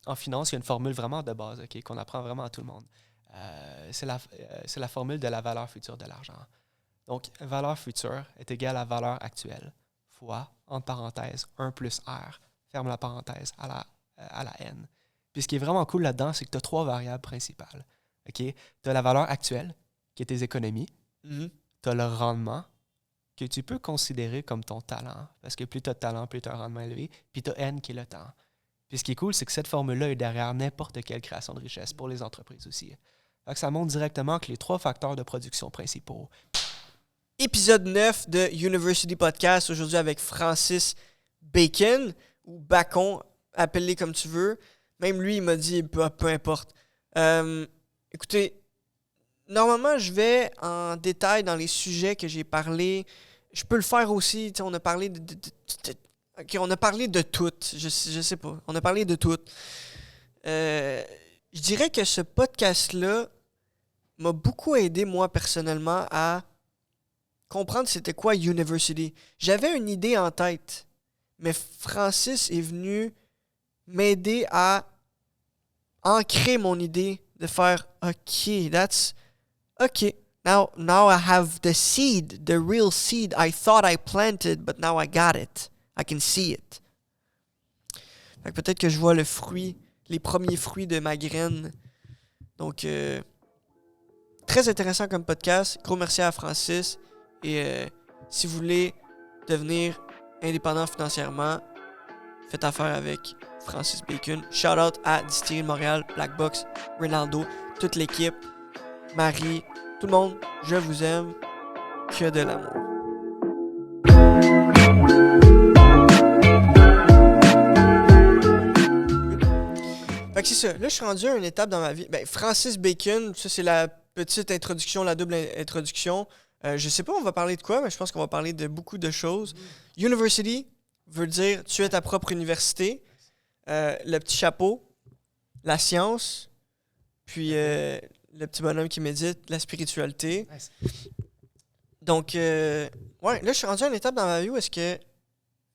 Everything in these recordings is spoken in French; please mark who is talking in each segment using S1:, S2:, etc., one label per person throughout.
S1: en finance, il y a une formule vraiment de base, OK, qu'on apprend vraiment à tout le monde. C'est la formule de la valeur future de l'argent. Donc, valeur future est égale à valeur actuelle fois, entre parenthèses, 1 plus R, ferme la parenthèse, à la N. Puis ce qui est vraiment cool là-dedans, c'est que tu as 3 variables principales. OK? Tu as la valeur actuelle, qui est tes économies.
S2: Mhm.
S1: Tu as le rendement, que tu peux considérer comme ton talent, parce que plus tu as de talent, plus tu as un rendement élevé. Puis tu as N, qui est le temps. Puis ce qui est cool, c'est que cette formule-là est derrière n'importe quelle création de richesse pour les entreprises aussi. Fait que ça montre directement que les 3 facteurs de production principaux.
S2: Épisode 9 de University Podcast, aujourd'hui avec Francis Bacon, ou Bacon, appelle-les comme tu veux. Même lui, il m'a dit peu importe. Écoutez, normalement, je vais en détail dans les sujets que j'ai parlé. Je peux le faire aussi, on a parlé OK, on a parlé de tout. Je sais pas. On a parlé de tout. Je dirais que ce podcast-là m'a beaucoup aidé, moi, personnellement, à comprendre c'était quoi University. J'avais une idée en tête, mais Francis est venu m'aider à ancrer mon idée, de faire OK, that's OK. Now I have the seed, the real seed I thought I planted, but now I got it. I can see it. Fait que peut-être que je vois le fruit, les premiers fruits de ma graine. Donc, très intéressant comme podcast. Gros merci à Francis. Et si vous voulez devenir indépendant financièrement, faites affaire avec Francis Bacon. Shout out à Distillerie de Montréal, Black Box, Ronaldo, toute l'équipe, Marie, tout le monde. Je vous aime. Que de l'amour. Fait que c'est ça. Là, je suis rendu à une étape dans ma vie. Ben, Francis Bacon, ça, c'est la petite introduction, la double introduction. Je sais pas, on va parler de quoi, mais je pense qu'on va parler de beaucoup de choses. University veut dire tu es ta propre université. Le petit chapeau, la science, puis le petit bonhomme qui médite, la spiritualité.
S1: Nice.
S2: Donc, ouais, là, je suis rendu à une étape dans ma vie où est-ce que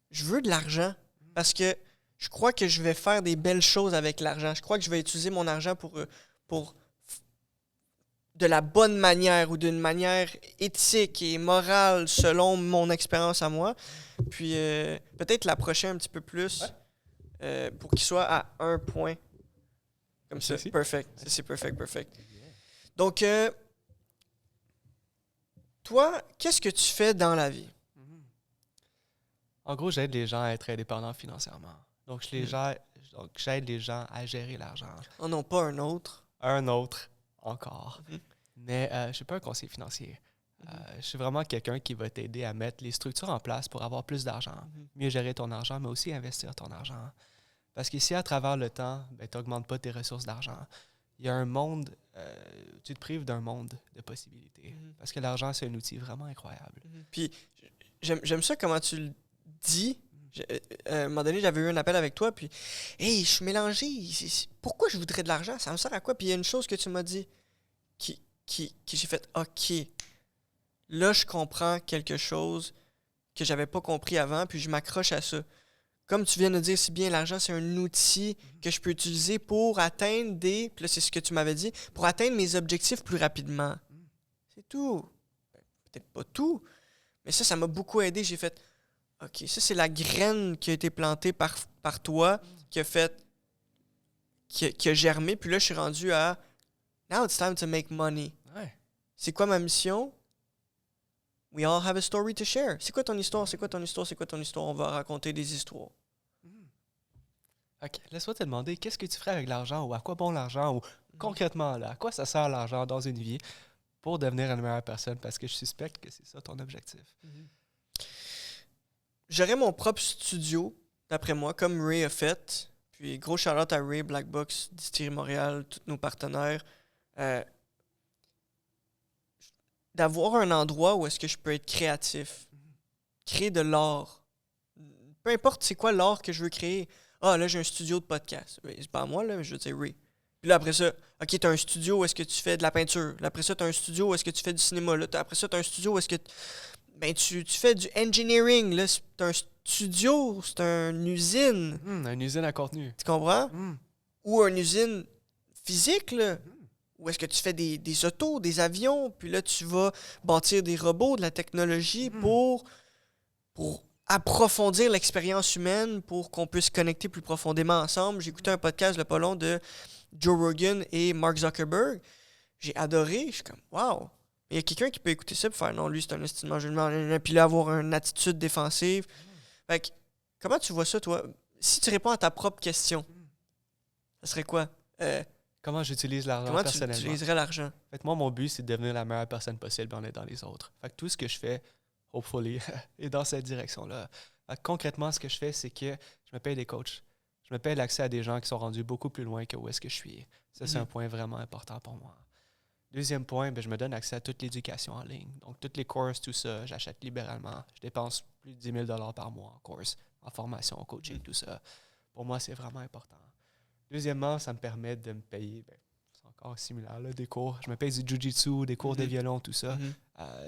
S2: je veux de l'argent. Parce que je crois que je vais faire des belles choses avec l'argent. Je crois que je vais utiliser mon argent pour de la bonne manière ou d'une manière éthique et morale selon mon expérience à moi. Puis peut-être l'approcher un petit peu plus pour qu'il soit à 1 point. Comme ça. Perfect. Ça, c'est perfect. Donc, toi, qu'est-ce que tu fais dans la vie?
S1: En gros, j'aide les gens à être indépendants financièrement. Donc, j'aide les gens à gérer l'argent.
S2: Oh non, pas un autre.
S1: Un autre, encore. Mais je ne suis pas un conseiller financier. Je suis vraiment quelqu'un qui va t'aider à mettre les structures en place pour avoir plus d'argent, mieux gérer ton argent, mais aussi investir ton argent. Parce qu'ici, à travers le temps, tu n'augmentes pas tes ressources d'argent. Il y a un monde, tu te prives d'un monde de possibilités. Parce que l'argent, c'est un outil vraiment incroyable.
S2: Puis, j'aime ça comment tu le dis. À un moment donné, j'avais eu un appel avec toi, puis « Hey, je suis mélangé. Pourquoi je voudrais de l'argent? Ça me sert à quoi? » Puis il y a une chose que tu m'as dit qui j'ai fait « OK. Là, je comprends quelque chose que j'avais pas compris avant, puis je m'accroche à ça. » Comme tu viens de dire si bien, l'argent, c'est un outil que je peux utiliser pour atteindre puis là, c'est ce que tu m'avais dit, pour atteindre mes objectifs plus rapidement. C'est tout. Peut-être pas tout, mais ça m'a beaucoup aidé. J'ai fait OK, ça, c'est la graine qui a été plantée par toi, qui a germé. Puis là, je suis rendu à Now it's time to make money.
S1: Ouais.
S2: C'est quoi ma mission? We all have a story to share. C'est quoi ton histoire? On va raconter des histoires.
S1: OK, laisse-moi te demander, qu'est-ce que tu ferais avec l'argent ou à quoi bon l'argent ou concrètement, là, à quoi ça sert l'argent dans une vie pour devenir une meilleure personne? Parce que je suspecte que c'est ça ton objectif.
S2: J'aurais mon propre studio, d'après moi, comme Ray a fait. Puis gros shout-out à Ray, Black Box, Distillerie Montréal, tous nos partenaires. D'avoir un endroit où est-ce que je peux être créatif. Créer de l'art. Peu importe c'est quoi l'art que je veux créer. Ah, là, j'ai un studio de podcast. C'est pas à moi, là, mais je veux dire Ray. Puis là, après ça, OK, t'as un studio où est-ce que tu fais de la peinture. Là, après ça, t'as un studio où est-ce que tu fais du cinéma. Là, après ça, t'as un studio où est-ce que tu fais du engineering. Là, c'est un studio, c'est une usine.
S1: Une usine à contenu.
S2: Tu comprends? ou une usine physique, là, où est-ce que tu fais des autos, des avions, puis là, tu vas bâtir des robots, de la technologie pour approfondir l'expérience humaine, pour qu'on puisse connecter plus profondément ensemble. J'ai écouté un podcast, le pas long, de Joe Rogan et Mark Zuckerberg. J'ai adoré. Je suis comme, wow! Il y a quelqu'un qui peut écouter ça et faire, non, lui, c'est un estime de puis là, avoir une attitude défensive. Fait que, comment tu vois ça, toi? Si tu réponds à ta propre question, ça serait quoi?
S1: Comment j'utilise l'argent
S2: Comment tu
S1: personnellement?
S2: utiliserais l'argent?
S1: En fait, moi, mon but, c'est de devenir la meilleure personne possible en aidant les autres. Fait que tout ce que je fais, hopefully, est dans cette direction-là. Fait que concrètement, ce que je fais, c'est que je me paye des coachs. Je me paye l'accès à des gens qui sont rendus beaucoup plus loin que où est-ce que je suis. Ça, c'est un point vraiment important pour moi. Deuxième point, je me donne accès à toute l'éducation en ligne. Donc, toutes les courses, tout ça, j'achète libéralement. Je dépense plus de 10 000 par mois en courses, en formation, en coaching, tout ça. Pour moi, c'est vraiment important. Deuxièmement, ça me permet de me payer, c'est encore similaire, là, des cours. Je me paye du jiu-jitsu, des cours de violon, tout ça.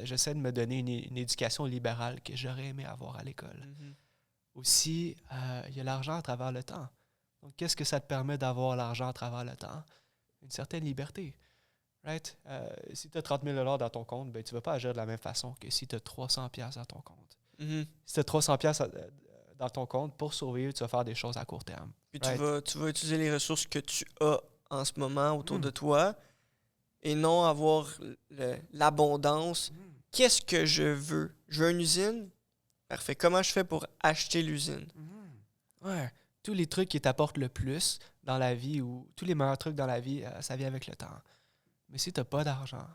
S1: J'essaie de me donner une éducation libérale que j'aurais aimé avoir à l'école. Aussi, il y a l'argent à travers le temps. Donc, qu'est-ce que ça te permet d'avoir l'argent à travers le temps? Une certaine liberté. Right? Si tu as 30 000 $ dans ton compte, tu ne vas pas agir de la même façon que si tu as 300 $ dans ton compte. Si tu as 300 $ dans ton compte, pour survivre, tu vas faire des choses à court terme.
S2: Puis
S1: right?
S2: tu vas utiliser les ressources que tu as en ce moment autour de toi et non avoir l'abondance. Qu'est-ce que je veux? Je veux une usine? Parfait. Comment je fais pour acheter l'usine?
S1: Ouais. Tous les trucs qui t'apportent le plus dans la vie ou tous les meilleurs trucs dans la vie, ça vient avec le temps. Mais si tu n'as pas d'argent,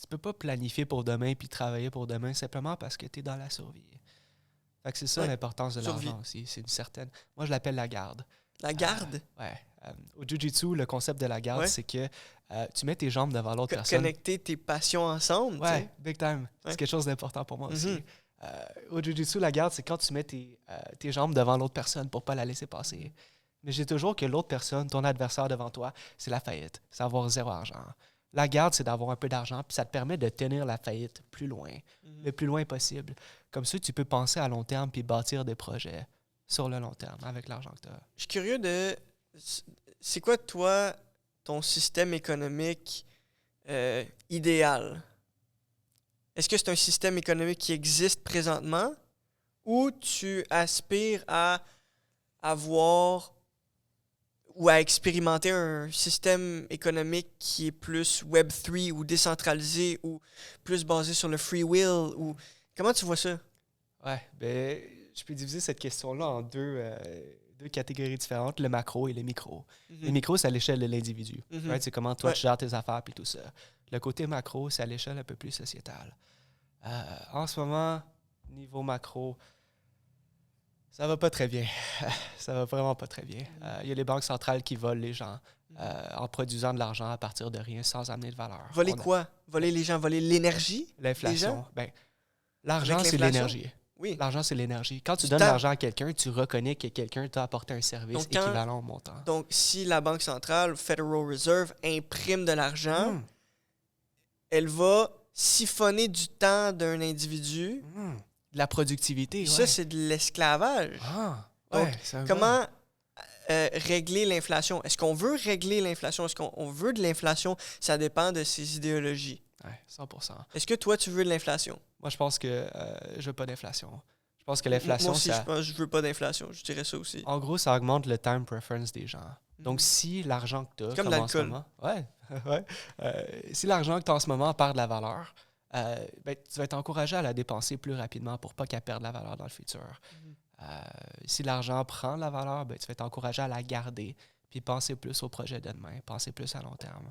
S1: tu peux pas planifier pour demain puis travailler pour demain simplement parce que tu es dans la survie. Fait que c'est ça l'importance de l'argent aussi. C'est une certaine... Moi, je l'appelle la garde.
S2: La garde?
S1: Au Jiu-Jitsu, le concept de la garde, c'est que tu mets tes jambes devant l'autre personne.
S2: Connecter tes passions ensemble.
S1: Ouais, big time. C'est quelque chose d'important pour moi aussi. Au Jiu-Jitsu, la garde, c'est quand tu mets tes jambes devant l'autre personne pour pas la laisser passer. Mais je dis toujours que l'autre personne, ton adversaire devant toi, c'est la faillite. C'est avoir zéro argent. La garde, c'est d'avoir un peu d'argent, puis ça te permet de tenir la faillite plus loin, le plus loin possible. Comme ça, tu peux penser à long terme puis bâtir des projets sur le long terme avec l'argent que tu as.
S2: Je suis curieux de... C'est quoi, toi, ton système économique idéal? Est-ce que c'est un système économique qui existe présentement ou tu aspires à avoir ou à expérimenter un système économique qui est plus Web3 ou décentralisé ou plus basé sur le free will? Ou comment tu vois ça?
S1: Ouais, je peux diviser cette question-là en deux catégories différentes, le macro et le micro. Le micro, c'est à l'échelle de l'individu. Right? C'est comment toi, tu gères tes affaires et tout ça. Le côté macro, c'est à l'échelle un peu plus sociétale. En ce moment, niveau macro, ça va pas très bien. Ça va vraiment pas très bien. Il y a les banques centrales qui volent les gens en produisant de l'argent à partir de rien sans amener de valeur.
S2: Voler quoi? Voler les gens? Voler l'énergie?
S1: L'inflation. L'argent, c'est l'énergie.
S2: Oui.
S1: L'argent, c'est l'énergie. Quand tu donnes l'argent à quelqu'un, tu reconnais que quelqu'un t'a apporté un service équivalent au montant.
S2: Donc, si la Banque centrale, Federal Reserve, imprime de l'argent, elle va siphonner du temps d'un individu.
S1: De la productivité,
S2: Ça, c'est de l'esclavage. Donc, comment régler l'inflation? Est-ce qu'on veut régler l'inflation? Est-ce qu'on veut de l'inflation? Ça dépend de ses idéologies.
S1: Oui, 100%.
S2: Est-ce que toi, tu veux de l'inflation?
S1: Moi, je pense que je veux pas d'inflation. Je pense que l'inflation,
S2: moi aussi, je pense que je veux pas d'inflation. Je dirais ça aussi.
S1: En gros, ça augmente le time preference des gens. Donc, si l'argent que tu as,
S2: comme l'alcool.
S1: Si l'argent que tu as en ce moment perd de la valeur, tu vas être encouragé à la dépenser plus rapidement pour pas qu'elle perde de la valeur dans le futur. Si l'argent prend de la valeur, tu vas être encouragé à la garder puis penser plus au projet de demain, penser plus à long terme.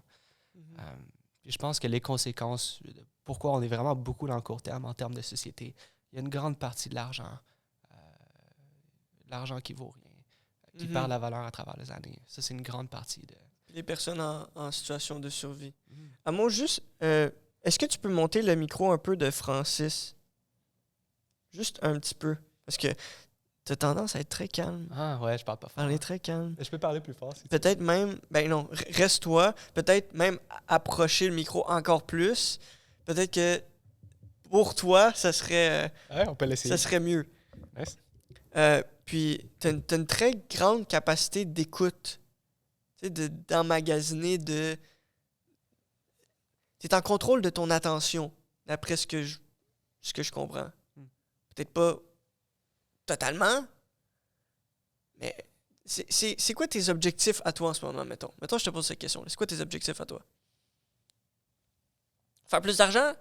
S1: Puis je pense que les conséquences, pourquoi on est vraiment beaucoup dans le court terme en termes de société, il y a une grande partie de l'argent qui vaut rien, qui perd la valeur à travers les années. Ça, c'est une grande partie de...
S2: Les personnes en situation de survie. À moi, juste, est-ce que tu peux monter le micro un peu de Francis? Juste un petit peu. Parce que tu as tendance à être très calme.
S1: Ah ouais, je parle pas fort.
S2: On est très calme.
S1: Je peux parler plus fort. Si
S2: peut-être même, non, reste-toi. Peut-être même approcher le micro encore plus. Peut-être que pour toi, ça serait,
S1: on peut l'essayer.
S2: Ça serait mieux.
S1: Nice.
S2: Puis, tu as une très grande capacité d'écoute. Tu sais, d'emmagasiner, de... T'es en contrôle de ton attention, d'après ce que je comprends. Peut-être pas totalement, mais c'est quoi tes objectifs à toi en ce moment, mettons? Mettons, je te pose cette question. C'est quoi tes objectifs à toi? Faire plus d'argent?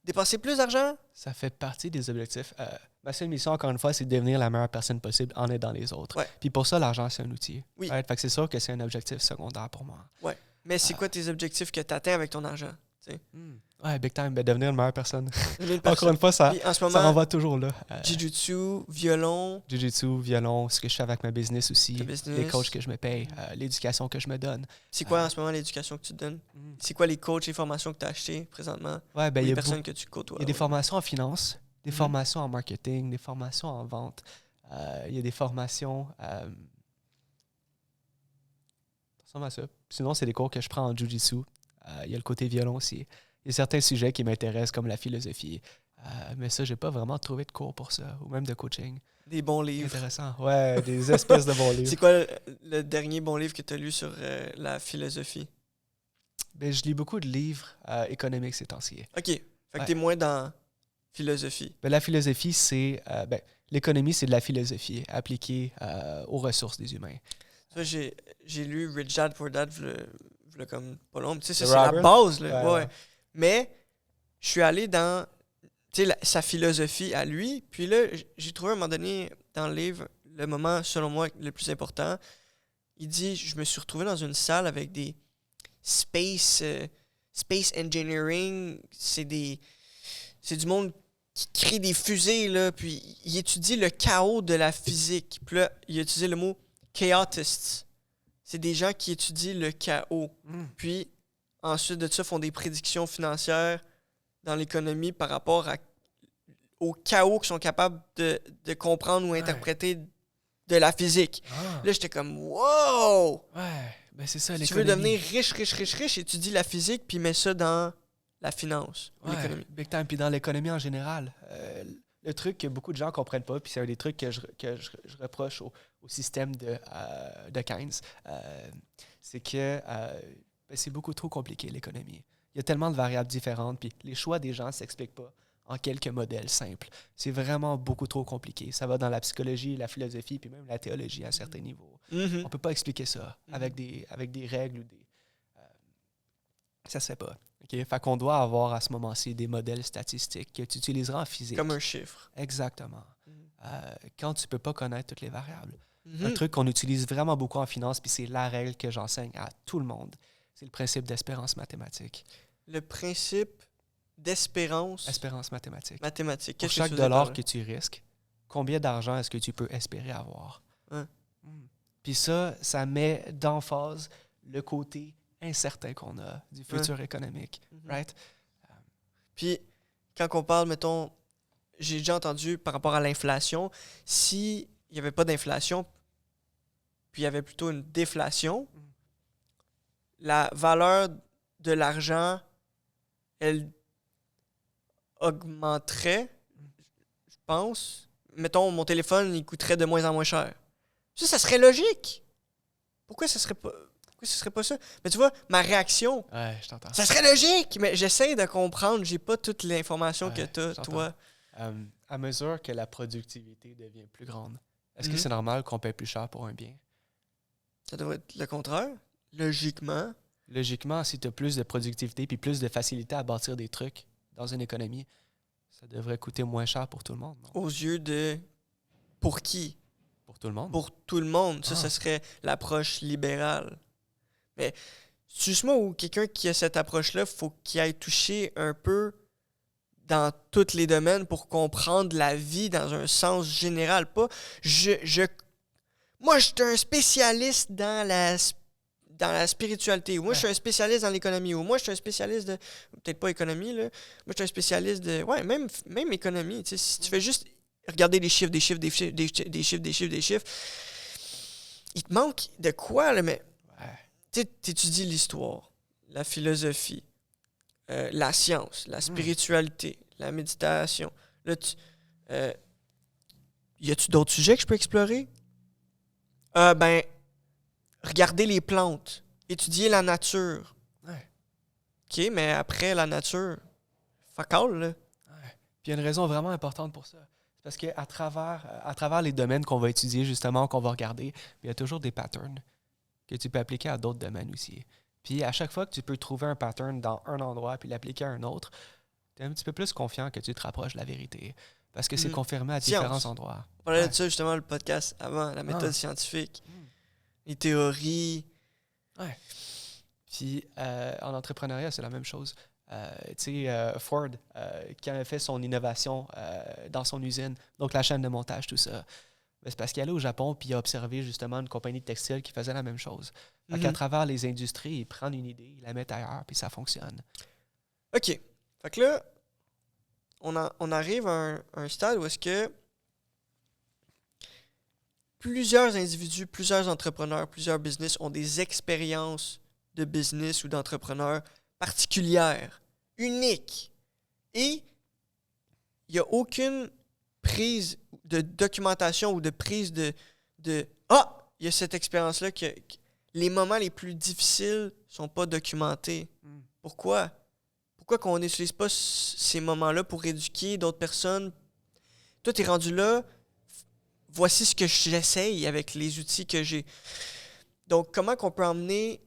S2: Dépenser plus d'argent?
S1: Ça fait partie des objectifs. Ma seule mission, encore une fois, c'est de devenir la meilleure personne possible en aidant les autres.
S2: Ouais.
S1: Puis pour ça, l'argent, c'est un outil.
S2: Oui.
S1: Right? Fait que c'est sûr que c'est un objectif secondaire pour moi.
S2: Ouais. Mais c'est quoi tes objectifs que tu atteins avec ton argent?
S1: Ouais, big time. Ben, devenir une meilleure personne.
S2: Une
S1: Encore
S2: personne.
S1: une fois, ça,
S2: Puis en ce
S1: ça
S2: moment,
S1: renvoie toujours là.
S2: jiu-jitsu, violon,
S1: Jiu-jitsu, violon, ce que je fais avec ma business aussi,
S2: ta business.
S1: les coachs que je me paye, l'éducation que je me donne.
S2: C'est quoi en ce moment l'éducation que tu te donnes? C'est quoi les coachs, les formations que tu as achetées présentement?
S1: Ouais, ben,
S2: Ou
S1: il y
S2: les
S1: a
S2: personnes que tu côtoies?
S1: Il y a des formations en finance, des
S2: Mhm.
S1: formations en marketing, des formations en vente. Il y a des formations... ça ressemble à ça. Sinon, c'est des cours que je prends en jiu-jitsu. Il y a le côté violon aussi. Il y a certains sujets qui m'intéressent, comme la philosophie. Mais ça, j'ai pas vraiment trouvé de cours pour ça, ou même de coaching.
S2: Des bons livres.
S1: Intéressant. Ouais, des espèces de bons livres.
S2: C'est quoi le dernier bon livre que tu as lu sur la philosophie?
S1: Ben, je lis beaucoup de livres économiques ces temps-ci.
S2: OK. Fait que
S1: Ouais.
S2: t'es moins dans philosophie.
S1: Ben, la philosophie, c'est... l'économie, c'est de la philosophie appliquée aux ressources des humains.
S2: Ça, j'ai lu Rich Dad Poor Dad v'là comme pas long. Tu sais, ça,
S1: De
S2: c'est la
S1: Robert?
S2: base, là.
S1: Ouais.
S2: Ouais. Mais je suis allé dans tu sais, sa philosophie à lui. Puis là, j'ai trouvé à un moment donné dans le livre le moment, selon moi, le plus important. Il dit, je me suis retrouvé dans une salle avec des space engineering. C'est du monde qui crée des fusées, là. Puis il étudie le chaos de la physique. Puis là, il a utilisé le mot chaotists. C'est des gens qui étudient le chaos. Puis, ensuite de ça, font des prédictions financières dans l'économie par rapport au chaos qu'ils sont capables de comprendre ou interpréter de la physique. Là, j'étais comme, wow!
S1: Ouais, ben c'est ça,
S2: Si tu veux devenir riche, étudie la physique puis mets ça dans la finance ou l'économie.
S1: Big time. Puis dans l'économie en général, le truc que beaucoup de gens ne comprennent pas, puis c'est un des trucs que je reproche au système de Keynes, c'est que c'est beaucoup trop compliqué, l'économie. Il y a tellement de variables différentes, puis les choix des gens ne s'expliquent pas en quelques modèles simples. C'est vraiment beaucoup trop compliqué. Ça va dans la psychologie, la philosophie, puis même la théologie à certains niveaux.
S2: Mm-hmm.
S1: On ne peut pas expliquer ça avec des règles ou des... ça se fait pas. Okay? Fait qu'on doit avoir à ce moment-ci des modèles statistiques que tu utiliseras en physique.
S2: Comme un chiffre.
S1: Exactement. Quand tu ne peux pas connaître toutes les variables.
S2: Mm-hmm.
S1: Un truc qu'on utilise vraiment beaucoup en finance, puis c'est la règle que j'enseigne à tout le monde, c'est le principe d'espérance mathématique.
S2: Le principe d'espérance
S1: Espérance mathématique.
S2: mathématique.
S1: Pour
S2: Qu'est-ce
S1: chaque
S2: que tu veux dire par
S1: dollar
S2: là?
S1: que tu risques, combien d'argent est-ce que tu peux espérer avoir?
S2: Ouais.
S1: Puis ça met d'emphase le côté incertain qu'on a du futur économique. Right?
S2: Puis, quand on parle, mettons, j'ai déjà entendu par rapport à l'inflation, s'il n'y avait pas d'inflation, puis il y avait plutôt une déflation, la valeur de l'argent, elle augmenterait, je pense. Mettons, mon téléphone, il coûterait de moins en moins cher. Ça serait logique. Pourquoi ça serait pas ça? Mais tu vois, ma réaction,
S1: Ouais, je t'entends.
S2: ça serait logique, mais j'essaie de comprendre. J'ai pas toute l'information que tu as,
S1: j'entends.
S2: toi.
S1: À mesure que la productivité devient plus grande, est-ce que c'est normal qu'on paye plus cher pour un bien?
S2: Ça devrait être le contraire. Logiquement.
S1: Logiquement, si tu as plus de productivité puis plus de facilité à bâtir des trucs dans une économie, ça devrait coûter moins cher pour tout le monde, non?
S2: Aux yeux de... Pour qui?
S1: Pour tout le monde?
S2: Pour tout le monde. Ça,
S1: Ah.
S2: ce serait l'approche libérale. Mais, justement, ou quelqu'un qui a cette approche-là, faut qu'il aille toucher un peu dans tous les domaines pour comprendre la vie dans un sens général. Pas, moi, je suis un spécialiste dans la spiritualité, ou moi, je suis un spécialiste dans l'économie, ou moi, je suis un spécialiste de... Peut-être pas économie, là. Moi, je suis un spécialiste de... Ouais, même économie. Tu sais, si tu fais juste regarder des chiffres, il te manque de quoi, là, mais... Tu étudies l'histoire, la philosophie, la science, la spiritualité, la méditation. Là, y a-tu d'autres sujets que je peux explorer? regarder les plantes, étudier la nature.
S1: Ouais.
S2: OK, mais après la nature, fuck all, là.
S1: Ouais. Puis il y a une raison vraiment importante pour ça. C'est parce qu'à travers les domaines qu'on va étudier, justement, qu'on va regarder, il y a toujours des patterns que tu peux appliquer à d'autres domaines aussi. Puis à chaque fois que tu peux trouver un pattern dans un endroit puis l'appliquer à un autre, tu es un petit peu plus confiant que tu te rapproches de la vérité. Parce que c'est confirmé à différents endroits.
S2: On parlait de ça justement, le podcast avant, la méthode scientifique, les théories.
S1: Ouais. Puis en entrepreneuriat, c'est la même chose. Tu sais, Ford, qui avait fait son innovation dans son usine, donc la chaîne de montage, tout ça, ben, c'est parce qu'il allait au Japon puis il a observé justement une compagnie de textile qui faisait la même chose. Fait qu'à travers les industries, ils prennent une idée, ils la mettent ailleurs, puis ça fonctionne.
S2: OK. Fait que là, on arrive à un stade où est-ce que plusieurs individus, plusieurs entrepreneurs, plusieurs business ont des expériences de business ou d'entrepreneurs particulières, uniques. Et il n'y a aucune prise de documentation ou de prise de il y a cette expérience-là que les moments les plus difficiles sont pas documentés. Pourquoi? Pourquoi qu'on n'utilise pas ces moments-là pour éduquer d'autres personnes? Toi, t'es rendu là, voici ce que j'essaye avec les outils que j'ai. Donc, comment qu'on peut emmener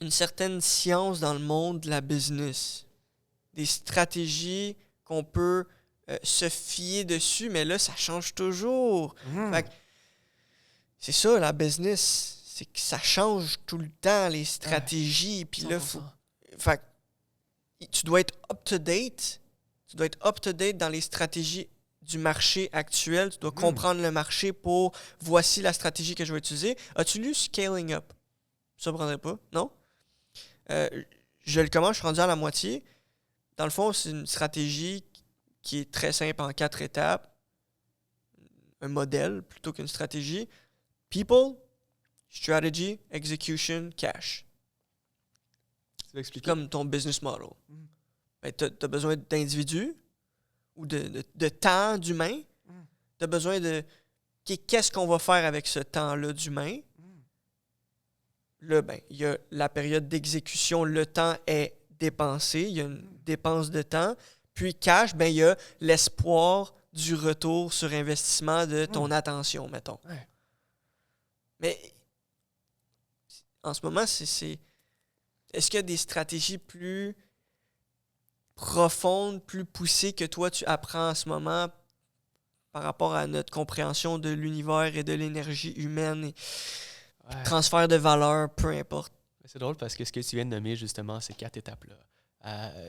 S2: une certaine science dans le monde de la business? Des stratégies qu'on peut se fier dessus, mais là, ça change toujours. Fait que, c'est ça, la business, c'est que ça change tout le temps, les stratégies. Puis là, fait que, tu dois être up-to-date. Tu dois être up-to-date dans les stratégies du marché actuel. Tu dois comprendre le marché pour voici la stratégie que je vais utiliser. As-tu lu Scaling Up? Ça ne prendrait pas, non? Je le commence, je suis rendu à la moitié. Dans le fond, c'est une stratégie qui est très simple en 4 étapes. Un modèle plutôt qu'une stratégie. People, strategy, execution, cash.
S1: Tu veux expliquer?
S2: Comme ton business model. Ben, tu as besoin d'individus ou de temps d'humain. Tu as besoin de qu'est-ce qu'on va faire avec ce temps-là d'humain. Là, ben, il y a la période d'exécution, le temps est dépensé, il y a une dépense de temps. Puis cash, ben, il y a l'espoir du retour sur investissement de ton attention, mettons.
S1: Ouais.
S2: Mais en ce moment, est-ce qu'il y a des stratégies plus profondes, plus poussées que toi, tu apprends en ce moment par rapport à notre compréhension de l'univers et de l'énergie humaine et transfert de valeur, peu importe?
S1: C'est drôle parce que ce que tu viens de nommer, justement, ces 4 étapes-là,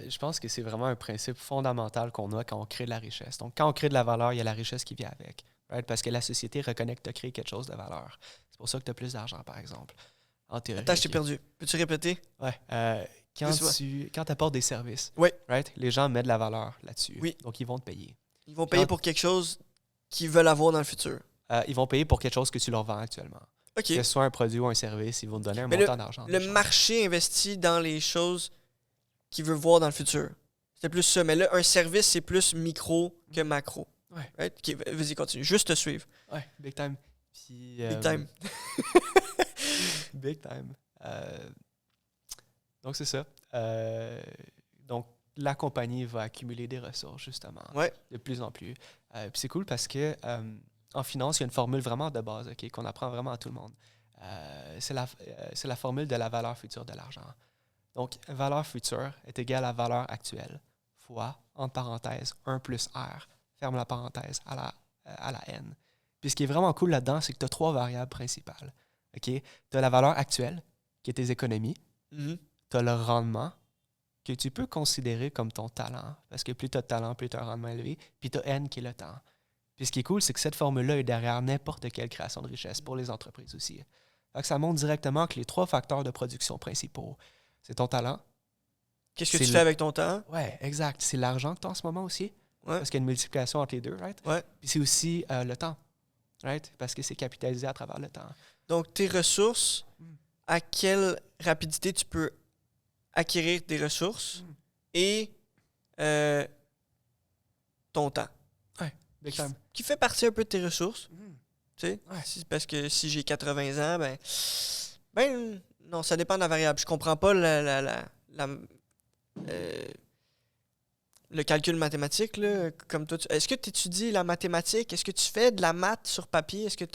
S1: je pense que c'est vraiment un principe fondamental qu'on a quand on crée de la richesse. Donc, quand on crée de la valeur, il y a la richesse qui vient avec. Right? Parce que la société reconnaît que tu as créé quelque chose de valeur. C'est pour ça que tu as plus d'argent, par exemple. En théorie.
S2: Attends, je t'ai perdu. Peux-tu répéter?
S1: Ouais. Quand tu apportes des services,
S2: oui.
S1: Right? Les gens mettent de la valeur là-dessus.
S2: Oui.
S1: Donc, ils vont te payer.
S2: Ils vont payer pour quelque chose qu'ils veulent avoir dans le futur.
S1: Ils vont payer pour quelque chose que tu leur vends actuellement.
S2: OK.
S1: Que ce soit un produit ou un service, ils vont te donner un montant d'argent.
S2: Le marché investit dans les choses qu'il veut voir dans le futur. C'est plus ça. Mais là, un service, c'est plus micro que macro.
S1: Ouais.
S2: Right? OK, vas-y, continue. Juste te suivre.
S1: Ouais, big time. Puis,
S2: big time.
S1: Big time. Donc, c'est ça. Donc, la compagnie va accumuler des ressources, justement, de plus en plus. Puis c'est cool parce que en finance, il y a une formule vraiment de base, OK, qu'on apprend vraiment à tout le monde. C'est la formule de la valeur future de l'argent. Donc, valeur future est égale à valeur actuelle fois, entre parenthèses, 1 plus R, ferme la parenthèse, à la N. Puis ce qui est vraiment cool là-dedans, c'est que tu as 3 variables principales. Okay? Tu as la valeur actuelle, qui est tes économies. Tu as le rendement, que tu peux considérer comme ton talent, parce que plus tu as de talent, plus tu as un rendement élevé. Puis tu as N, qui est le temps. Puis ce qui est cool, c'est que cette formule-là est derrière n'importe quelle création de richesse pour les entreprises aussi. Fait que ça montre directement que les 3 facteurs de production principaux, c'est ton talent.
S2: Qu'est-ce que tu fais avec ton temps?
S1: Oui, exact. C'est l'argent que tu as en ce moment aussi.
S2: Ouais.
S1: Parce qu'il y a une multiplication entre les deux, right?
S2: Ouais.
S1: Puis c'est aussi le temps, right? Parce que c'est capitalisé à travers le temps.
S2: Donc, tes ressources, à quelle rapidité tu peux acquérir des ressources et ton temps.
S1: Ouais, big time.
S2: Qui fait partie un peu de tes ressources. Tu sais?
S1: Ouais.
S2: Parce que si j'ai 80 ans, ben non, ça dépend de la variable. Je comprends pas euh, le calcul mathématique, là, comme toi. Est-ce que tu étudies la mathématique? Est-ce que tu fais de la maths sur papier? Est-ce que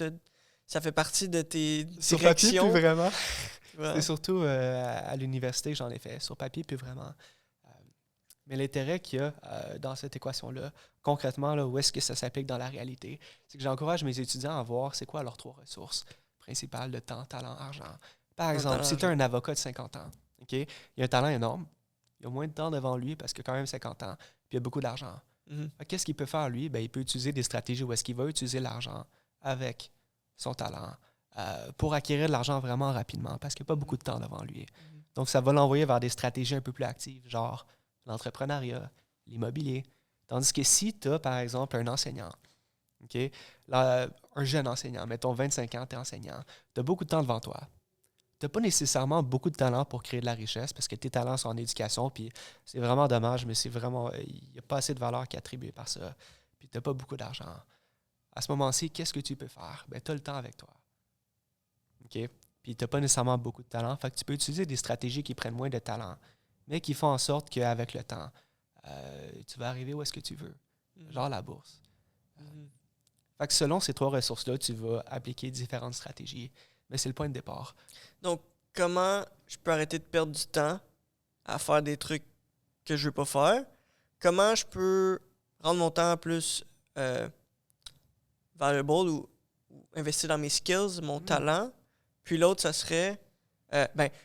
S2: ça fait partie de tes
S1: Sur papier, plus
S2: directions?
S1: vraiment.
S2: Ouais.
S1: C'est surtout à l'université que j'en ai fait. Sur papier, plus vraiment. Mais l'intérêt qu'il y a dans cette équation-là, concrètement, là, où est-ce que ça s'applique dans la réalité, c'est que j'encourage mes étudiants à voir c'est quoi leurs 3 ressources principales de temps, talent, argent. Par exemple, si tu as un avocat de 50 ans, OK, il a un talent énorme, il a moins de temps devant lui parce qu'il a quand même 50 ans, puis il a beaucoup d'argent. Qu'est-ce qu'il peut faire, lui? Ben, il peut utiliser des stratégies où est-ce qu'il va utiliser l'argent avec son talent pour acquérir de l'argent vraiment rapidement parce qu'il n'a pas beaucoup de temps devant lui. Donc, ça va l'envoyer vers des stratégies un peu plus actives, genre l'entrepreneuriat, l'immobilier. Tandis que si tu as, par exemple, un enseignant, OK, là, un jeune enseignant, mettons 25 ans, tu es enseignant, tu as beaucoup de temps devant toi. Tu n'as pas nécessairement beaucoup de talent pour créer de la richesse parce que tes talents sont en éducation, puis c'est vraiment dommage, mais c'est vraiment, il n'y a pas assez de valeur qui est attribuée par ça. Puis tu n'as pas beaucoup d'argent. À ce moment-ci, qu'est-ce que tu peux faire? Ben, tu as le temps avec toi. OK? Puis tu n'as pas nécessairement beaucoup de talent. Fait que tu peux utiliser des stratégies qui prennent moins de talent, mais qui font en sorte qu'avec le temps, tu vas arriver où est-ce que tu veux. Genre la bourse. Fait que selon ces 3 ressources-là, tu vas appliquer différentes stratégies. Mais c'est le point de départ.
S2: Donc, comment je peux arrêter de perdre du temps à faire des trucs que je veux pas faire? Comment je peux rendre mon temps plus valuable ou investir dans mes skills, mon talent? Puis l'autre, ça serait,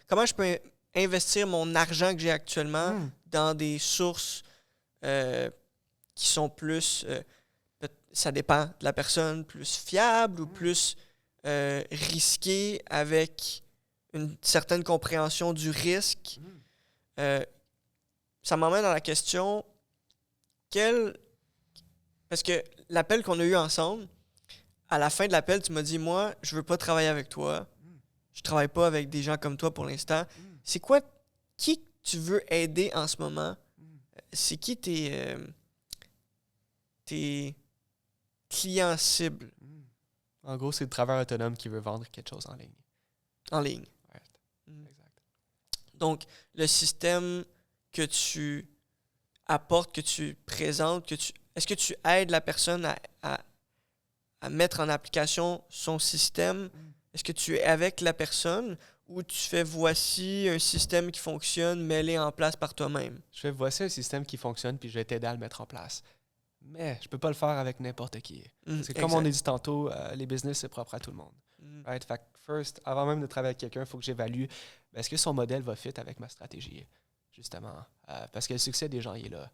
S2: comment je peux investir mon argent que j'ai actuellement dans des sources qui sont plus, ça dépend de la personne, plus fiable ou plus risquées avec une certaine compréhension du risque. Ça m'emmène à la question, parce que l'appel qu'on a eu ensemble, à la fin de l'appel, tu m'as dit, moi, je veux pas travailler avec toi. Je travaille pas avec des gens comme toi pour l'instant. C'est quoi, qui tu veux aider en ce moment? C'est qui tes clients cibles?
S1: En gros, c'est le travailleur autonome qui veut vendre quelque chose en ligne.
S2: En ligne.
S1: Ouais. Exact.
S2: Donc, le système que tu apportes, que tu présentes, est-ce que tu aides la personne à mettre en application son système? Est-ce que tu es avec la personne ou tu fais voici un système qui fonctionne, mets-le en place par toi-même?
S1: Je fais voici un système qui fonctionne, puis je vais t'aider à le mettre en place. Mais je peux pas le faire avec n'importe qui. Parce que comme on a dit tantôt, les business, c'est propre à tout le monde. Right? Fait que first, avant même de travailler avec quelqu'un, il faut que j'évalue est-ce que son modèle va fit avec ma stratégie, justement. Parce que le succès des gens, il est là.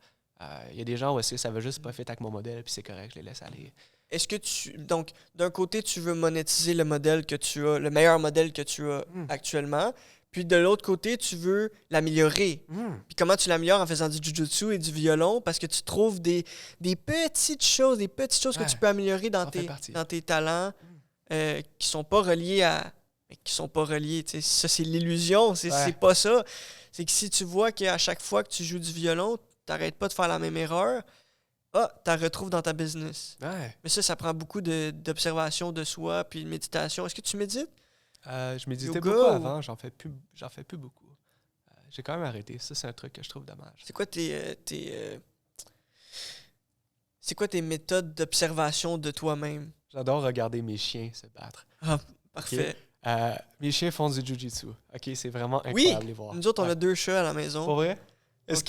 S1: Il y a des gens où est-ce que ça va juste pas fit avec mon modèle, puis c'est correct, je les laisse aller.
S2: Est-ce que donc, d'un côté, tu veux monétiser le modèle que tu as, le meilleur modèle que tu as actuellement, puis de l'autre côté, tu veux l'améliorer. Puis comment tu l'améliores en faisant du jujutsu et du violon? Parce que tu trouves des petites choses que tu peux améliorer dans tes talents qui sont pas reliés ça, c'est l'illusion, c'est pas ça. C'est que si tu vois qu'à chaque fois que tu joues du violon, t'arrêtes pas de faire la même erreur, t'en retrouves dans ta business.
S1: Ouais.
S2: Mais ça prend beaucoup d'observation de soi puis de méditation. Est-ce que tu médites?
S1: Je méditais
S2: Yoga
S1: beaucoup avant, j'en fais plus beaucoup. J'ai quand même arrêté. Ça, c'est un truc que je trouve dommage.
S2: C'est quoi c'est quoi tes méthodes d'observation de toi-même?
S1: J'adore regarder mes chiens se battre.
S2: Ah, parfait.
S1: Okay. Mes chiens font du jujitsu. OK, c'est vraiment incroyable de les voir.
S2: Nous autres, on a 2 chats à la maison.
S1: Pour vrai? Est-ce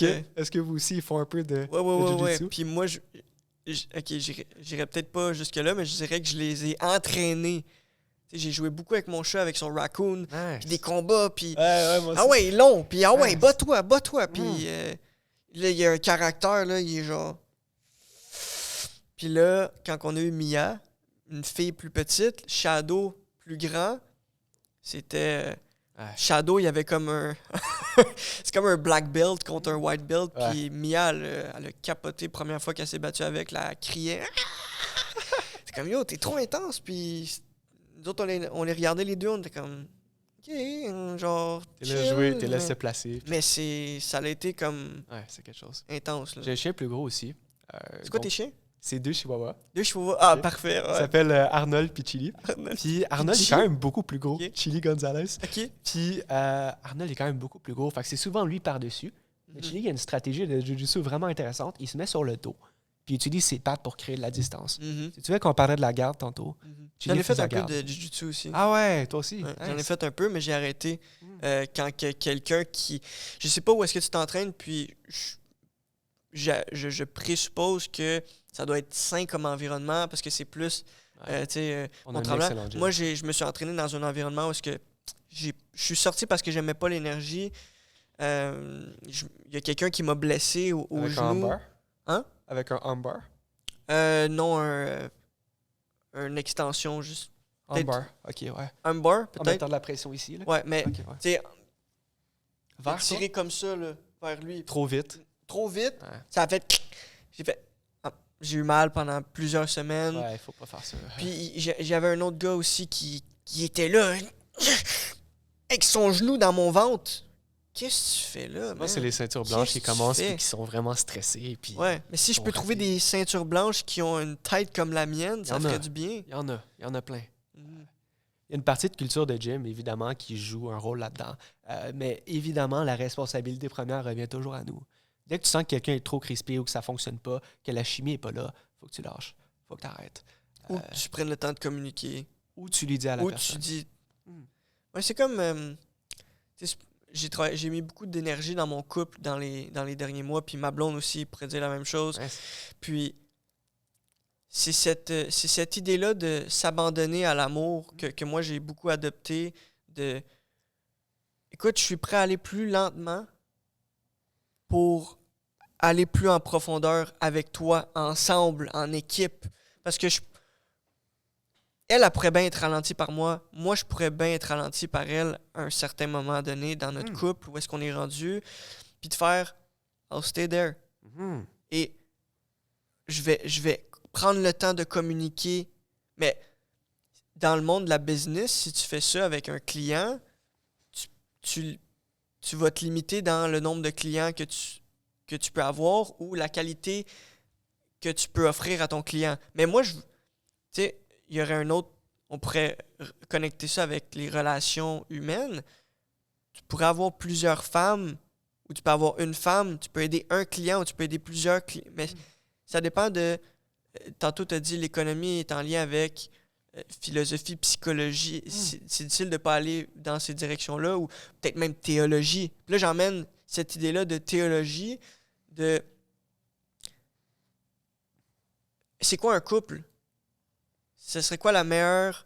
S1: que vous aussi, ils font un peu de jujitsu?
S2: Ouais. Puis moi, j'irais peut-être pas jusque-là, mais je dirais que je les ai entraînés. T'sais, j'ai joué beaucoup avec mon chat, avec son raccoon, puis des combats, puis long, puis bats-toi. Puis là, il y a un caractère, là, il est genre... Puis là, quand on a eu Mia, une fille plus petite, Shadow plus grand, c'était... Shadow, il y avait comme un... c'est comme un black belt contre un white belt. Puis Mia, elle a capoté la première fois qu'elle s'est battue avec, là, elle criait. C'est comme, yo, t'es trop intense. Puis nous autres, on les regardait les deux, on était comme, OK, genre...
S1: T'es là jouer, t'es là se placer.
S2: Mais ça a été comme...
S1: Ouais, c'est quelque chose.
S2: Intense, là.
S1: J'ai un chien plus gros aussi.
S2: C'est quoi tes chiens?
S1: C'est 2 chihuahuas.
S2: 2 chihuahuas. Ah,
S1: Ok.
S2: parfait.
S1: Ils
S2: Ouais.
S1: s'appellent Arnold puis Chili.
S2: Arnold.
S1: Puis Arnold est
S2: Chili?
S1: quand même beaucoup plus gros.
S2: Ok.
S1: Chili Gonzalez.
S2: OK.
S1: Puis Arnold est quand même beaucoup plus gros. Fait que c'est souvent lui par-dessus. Mais
S2: Mhm.
S1: Chili, il a une stratégie de jiu-jitsu vraiment intéressante. Il se met sur le dos. Puis il utilise ses pattes pour créer de la distance.
S2: Mhm.
S1: Tu sais qu'on parlait de la garde tantôt.
S2: Mhm.
S1: Chili
S2: J'en ai fait
S1: faisait
S2: un peu
S1: garde.
S2: de jiu-jitsu aussi.
S1: Ah ouais, toi aussi.
S2: Ouais,
S1: Hein,
S2: j'en ai fait un peu, mais j'ai arrêté
S1: Mm.
S2: quand quelqu'un qui... Je sais pas où est-ce que tu t'entraînes, puis je présuppose que ça doit être sain comme environnement, parce que c'est plus,
S1: Ouais.
S2: tu sais,
S1: On a
S2: mon
S1: un
S2: tremblant.
S1: excellent gym.
S2: Moi, je me suis entraîné dans un environnement où est-ce que je suis sorti parce que j'aimais pas l'énergie. Il y a quelqu'un qui m'a blessé au
S1: Avec un
S2: genou.
S1: armbar?
S2: Hein?
S1: Avec un armbar?
S2: Non, une extension, juste. Peut-être-
S1: Armbar, ok, ouais.
S2: Armbar,
S1: En
S2: peut-être.
S1: mettant de la pression ici, là.
S2: Ouais, mais,
S1: Ok,
S2: tu
S1: ouais.
S2: sais,
S1: Vers
S2: tirer comme ça, là, vers lui.
S1: Trop vite.
S2: Trop vite,
S1: Ouais.
S2: ça a fait... J'ai eu mal pendant plusieurs semaines.
S1: Ouais, faut pas faire ça.
S2: Puis j'avais un autre gars aussi qui était là, avec son genou dans mon ventre. Qu'est-ce que tu fais là,
S1: Moi,
S2: man?
S1: c'est les ceintures blanches
S2: Qu'est-ce
S1: qui
S2: que tu
S1: commencent
S2: fais?
S1: et qui sont vraiment stressés. Puis
S2: Ouais, mais si je
S1: sont
S2: peux trouver
S1: ratés.
S2: des ceintures blanches qui ont une tête comme la mienne, ça
S1: Y en a.
S2: ferait du bien.
S1: il y en a plein.
S2: Mhm.
S1: Il y a une partie de culture de gym, évidemment, qui joue un rôle là-dedans. Mais évidemment, la responsabilité première revient toujours à nous. Dès que tu sens que quelqu'un est trop crispé ou que ça ne fonctionne pas, que la chimie n'est pas là, faut que tu lâches. Faut que tu arrêtes.
S2: Ou que tu prennes le temps de communiquer.
S1: Ou tu lui dis à la
S2: Ou
S1: personne.
S2: tu dis...
S1: Hmm.
S2: Ouais, c'est comme... tu sais, j'ai mis beaucoup d'énergie dans mon couple dans les derniers mois, puis ma blonde aussi pourrait dire la même chose.
S1: Ouais,
S2: Puis, c'est cette idée-là de s'abandonner à l'amour que moi j'ai beaucoup adopté. Écoute, je suis prêt à aller plus lentement pour aller plus en profondeur avec toi, ensemble, en équipe. Parce que elle pourrait bien être ralentie par moi. Moi, je pourrais bien être ralenti par elle à un certain moment donné dans notre couple, où est-ce qu'on est rendu. Puis de faire « I'll stay there ».
S1: Mhm.
S2: Et je vais prendre le temps de communiquer. Mais dans le monde de la business, si tu fais ça avec un client, tu vas te limiter dans le nombre de clients que tu peux avoir ou la qualité que tu peux offrir à ton client. Mais moi, tu sais, il y aurait un autre, on pourrait connecter ça avec les relations humaines. Tu pourrais avoir plusieurs femmes ou tu peux avoir une femme, tu peux aider un client ou tu peux aider plusieurs clients. Mais ça dépend de... Tantôt, tu as dit l'économie est en lien avec philosophie, psychologie. C'est difficile de ne pas aller dans ces directions-là ou peut-être même théologie. Puis là, j'emmène cette idée-là de théologie, de... C'est quoi un couple? Ce serait quoi la meilleure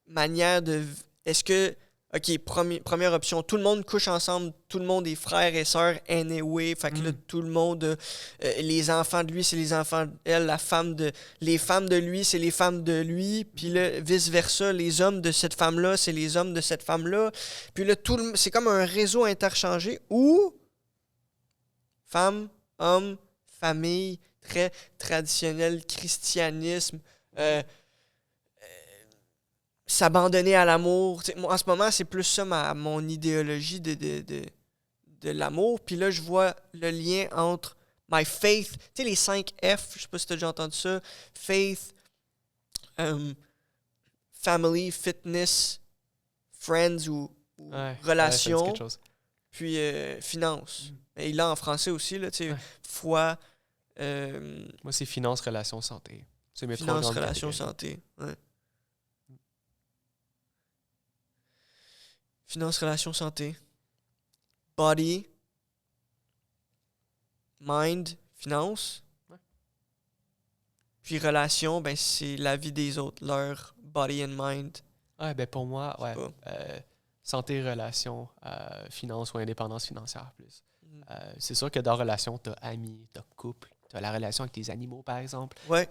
S2: manière de... Est-ce que... OK, première option, tout le monde couche ensemble, tout le monde est frères et sœurs anyway, fait que là, tout le monde, les enfants de lui, c'est les enfants d'elle, les femmes de lui, c'est les femmes de lui, puis là, vice-versa, les hommes de cette femme-là, c'est les hommes de cette femme-là, puis là, c'est comme un réseau interchangé où femmes, hommes, famille, très traditionnel, christianisme, s'abandonner à l'amour. T'sais, moi, en ce moment, c'est plus ça mon idéologie de l'amour. Puis là, je vois le lien entre my faith, tu sais, les 5 F, je sais pas si tu as déjà entendu ça, faith, family, fitness, friends ou
S1: Ouais,
S2: relations,
S1: ça dit quelque chose.
S2: puis finance. Et il l'a en français aussi, là, tu sais, foi,
S1: Moi, c'est finance, relations, santé. C'est mes 3
S2: finance,
S1: grandes
S2: relations,
S1: catégories.
S2: santé. Ouais. Finance, relations, santé. Body. Mind, finance.
S1: Ouais.
S2: Puis relations, ben c'est la vie des autres, leur body and mind.
S1: Ouais, ben pour moi,
S2: Je sais
S1: ouais. Santé, relations, finance ou indépendance financière plus. C'est sûr que dans relation, tu as amis, tu as couple, tu as la relation avec tes animaux, par exemple.
S2: Ouais.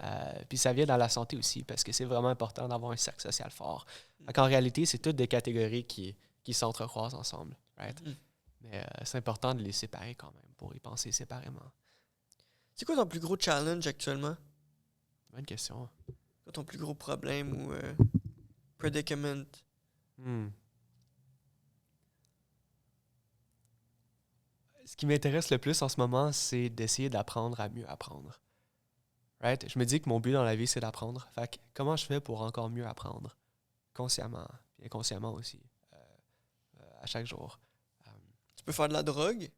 S1: Puis ça vient dans la santé aussi, parce que c'est vraiment important d'avoir un cercle social fort. En réalité, c'est toutes des catégories qui s'entrecroisent ensemble. Right? Mais c'est important de les séparer quand même, pour y penser séparément.
S2: C'est quoi ton plus gros challenge actuellement?
S1: Bonne question.
S2: Quoi ton plus gros problème ou predicament?
S1: Ce qui m'intéresse le plus en ce moment, c'est d'essayer d'apprendre à mieux apprendre. Right? Je me dis que mon but dans la vie, c'est d'apprendre. Fait que comment je fais pour encore mieux apprendre? Consciemment, puis inconsciemment aussi, à chaque jour.
S2: Tu peux faire de la drogue,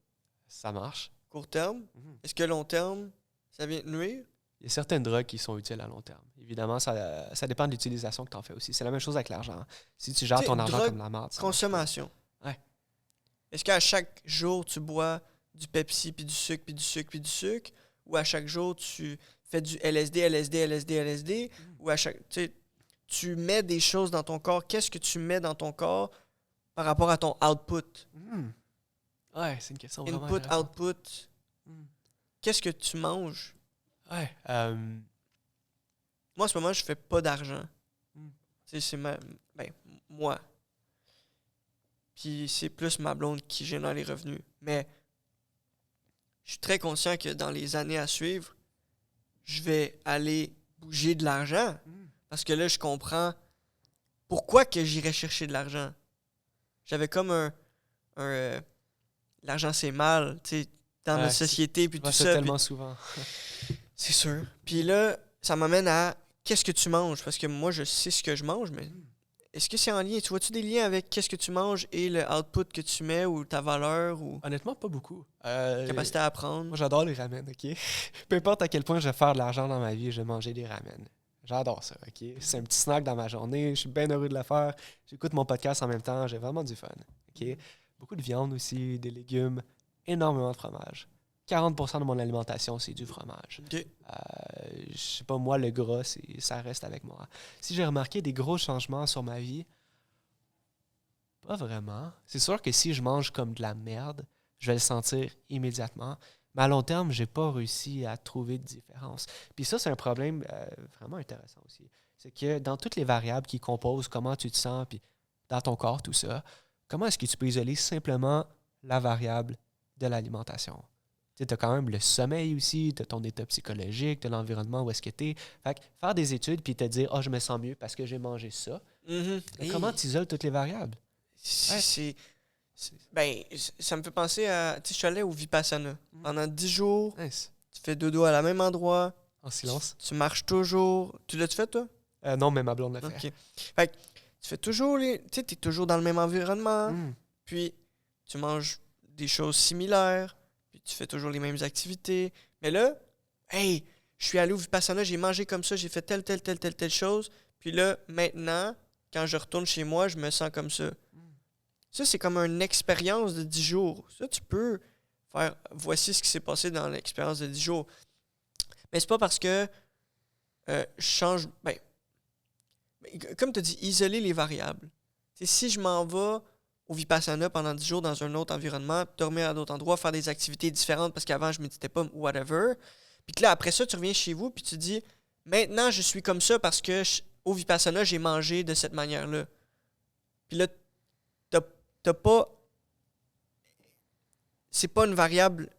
S1: Ça marche.
S2: court terme. Est-ce que long terme, ça vient te nuire?
S1: Il y a certaines drogues qui sont utiles à long terme. Évidemment, ça dépend de l'utilisation que tu en fais aussi. C'est la même chose avec l'argent. Si tu gères
S2: T'sais,
S1: ton argent
S2: drogue,
S1: comme la merde, ça marche
S2: Consommation.
S1: Ouais.
S2: Est-ce qu'à chaque jour, tu bois du Pepsi, puis du sucre, puis du sucre, puis du sucre? Ou à chaque jour, tu fais du LSD, LSD, LSD, LSD? Ou à chaque... Tu mets des choses dans ton corps. Qu'est-ce que tu mets dans ton corps par rapport à ton output?
S1: Ouais, c'est une question vraiment
S2: Input,
S1: intéressante.
S2: output. Qu'est-ce que tu manges?
S1: Ouais.
S2: Moi, en ce moment, je fais pas d'argent.
S1: Mm.
S2: C'est moi. Puis c'est plus ma blonde qui génère les revenus. Mais je suis très conscient que dans les années à suivre, je vais aller bouger de l'argent. Parce que là, je comprends pourquoi que j'irais chercher de l'argent. J'avais comme l'argent c'est mal, tu sais, dans notre société, puis
S1: Tu vois
S2: tout
S1: ça
S2: ça.
S1: tellement souvent.
S2: C'est sûr. Puis là, ça m'amène à qu'est-ce que tu manges? Parce que moi, je sais ce que je mange, mais est-ce que c'est en lien? Tu vois-tu des liens avec qu'est-ce que tu manges et le output que tu mets ou ta valeur ou
S1: Honnêtement, pas beaucoup.
S2: capacité à apprendre?
S1: Moi, j'adore les ramen, OK? Peu importe à quel point je vais faire de l'argent dans ma vie, je vais manger des ramen. J'adore ça, OK? C'est un petit snack dans ma journée. Je suis bien heureux de le faire. J'écoute mon podcast en même temps. J'ai vraiment du fun, OK? Beaucoup de viande aussi, des légumes, énormément de fromage. 40% de mon alimentation, c'est du fromage.
S2: OK.
S1: Je sais pas, moi, le gras, ça reste avec moi. Si j'ai remarqué des gros changements sur ma vie, pas vraiment. C'est sûr que si je mange comme de la merde, je vais le sentir immédiatement. Mais à long terme, j'ai pas réussi à trouver de différence. Puis ça, c'est un problème vraiment intéressant aussi. C'est que dans toutes les variables qui composent comment tu te sens, puis dans ton corps, tout ça, comment est-ce que tu peux isoler simplement la variable de l'alimentation? Tu as quand même le sommeil aussi, tu as ton état psychologique, tu as l'environnement où est-ce que tu es. Fait que faire des études puis te dire « Ah, je me sens mieux parce que j'ai mangé ça Mais comment tu isoles toutes les variables?
S2: Ça me fait penser à... Tu sais, je suis allé au Vipassana. Pendant 10 jours,
S1: Nice.
S2: tu fais dodo à la même endroit.
S1: En silence?
S2: Tu marches toujours. Tu l'as-tu fait, toi?
S1: Non, mais ma blonde l'a fait.
S2: OK. Fait que tu fais toujours les... Tu sais, t'es toujours dans le même environnement. Puis, tu manges des choses similaires. Puis, tu fais toujours les mêmes activités. Mais là, hey, je suis allé au Vipassana, j'ai mangé comme ça, j'ai fait telle chose. Puis là, maintenant, quand je retourne chez moi, je me sens comme ça. Ça, c'est comme une expérience de 10 jours. Ça, tu peux faire... Voici ce qui s'est passé dans l'expérience de 10 jours. Mais c'est pas parce que je change... comme tu as dit, isoler les variables. T'sais, si je m'en vais au Vipassana pendant 10 jours dans un autre environnement, dormir à d'autres endroits, faire des activités différentes parce qu'avant, je ne méditais pas, whatever. Puis que là, après ça, tu reviens chez vous puis tu dis, maintenant, je suis comme ça parce que au Vipassana, j'ai mangé de cette manière-là. Puis là, t'as pas... C'est pas une variable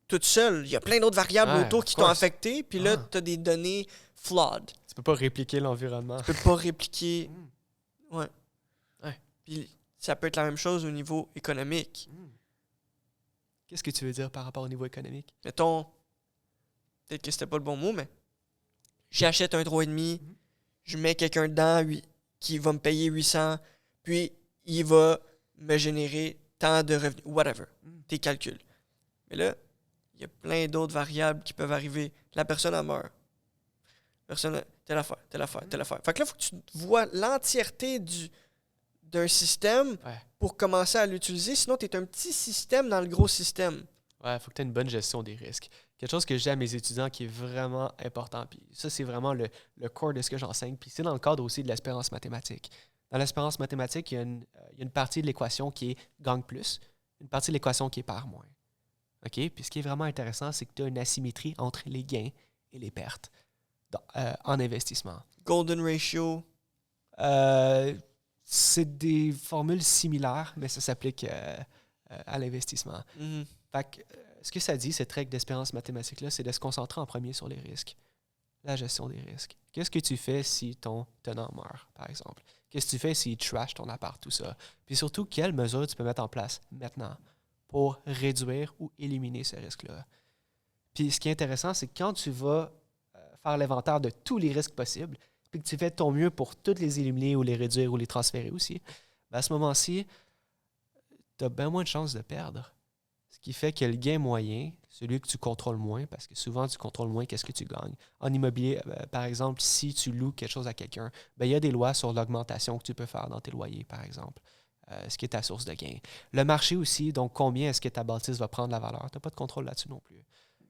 S2: toute seule. Il y a plein d'autres variables autour qui t'ont affecté. Puis là, t'as des données flawed.
S1: Tu peux pas répliquer l'environnement.
S2: Tu peux pas répliquer... Ouais. Puis ça peut être la même chose au niveau économique.
S1: Qu'est-ce que tu veux dire par rapport au niveau économique?
S2: Mettons, peut-être que c'était pas le bon mot, mais j'achète un 3,5, je mets quelqu'un dedans qui va me payer 800, puis il va me générer tant de revenus, whatever, tes calculs. Mais là, il y a plein d'autres variables qui peuvent arriver. La personne, elle meurt. Telle affaire. Fait que là, il faut que tu vois l'entièreté d'un système pour commencer à l'utiliser. Sinon, tu es un petit système dans le gros système.
S1: Ouais, il faut que tu aies une bonne gestion des risques. Quelque chose que je dis à mes étudiants qui est vraiment important. Puis ça, c'est vraiment le core de ce que j'enseigne. Puis c'est dans le cadre aussi de l'espérance mathématique. Dans l'espérance mathématique, il y a une partie de l'équation qui est gagne plus, une partie de l'équation qui est perd moins. OK? Puis ce qui est vraiment intéressant, c'est que tu as une asymétrie entre les gains et les pertes en investissement.
S2: Golden ratio.
S1: C'est des formules similaires, mais ça s'applique à l'investissement. Fait que, ce que ça dit, cette règle d'espérance mathématique-là, c'est de se concentrer en premier sur les risques. La gestion des risques. Qu'est-ce que tu fais si ton tenant meurt, par exemple? Qu'est-ce que tu fais s'il trash ton appart, tout ça? Puis surtout, quelles mesures tu peux mettre en place maintenant pour réduire ou éliminer ce risque-là? Puis ce qui est intéressant, c'est que quand tu vas faire l'inventaire de tous les risques possibles, puis que tu fais ton mieux pour tous les éliminer ou les réduire ou les transférer aussi, à ce moment-ci, tu as bien moins de chances de perdre. Ce qui fait que le gain moyen, celui que tu contrôles moins, parce que souvent tu contrôles moins qu'est-ce que tu gagnes. En immobilier, par exemple, si tu loues quelque chose à quelqu'un, il y a des lois sur l'augmentation que tu peux faire dans tes loyers, par exemple, ce qui est ta source de gain. Le marché aussi, donc combien est-ce que ta bâtisse va prendre la valeur? Tu n'as pas de contrôle là-dessus non plus.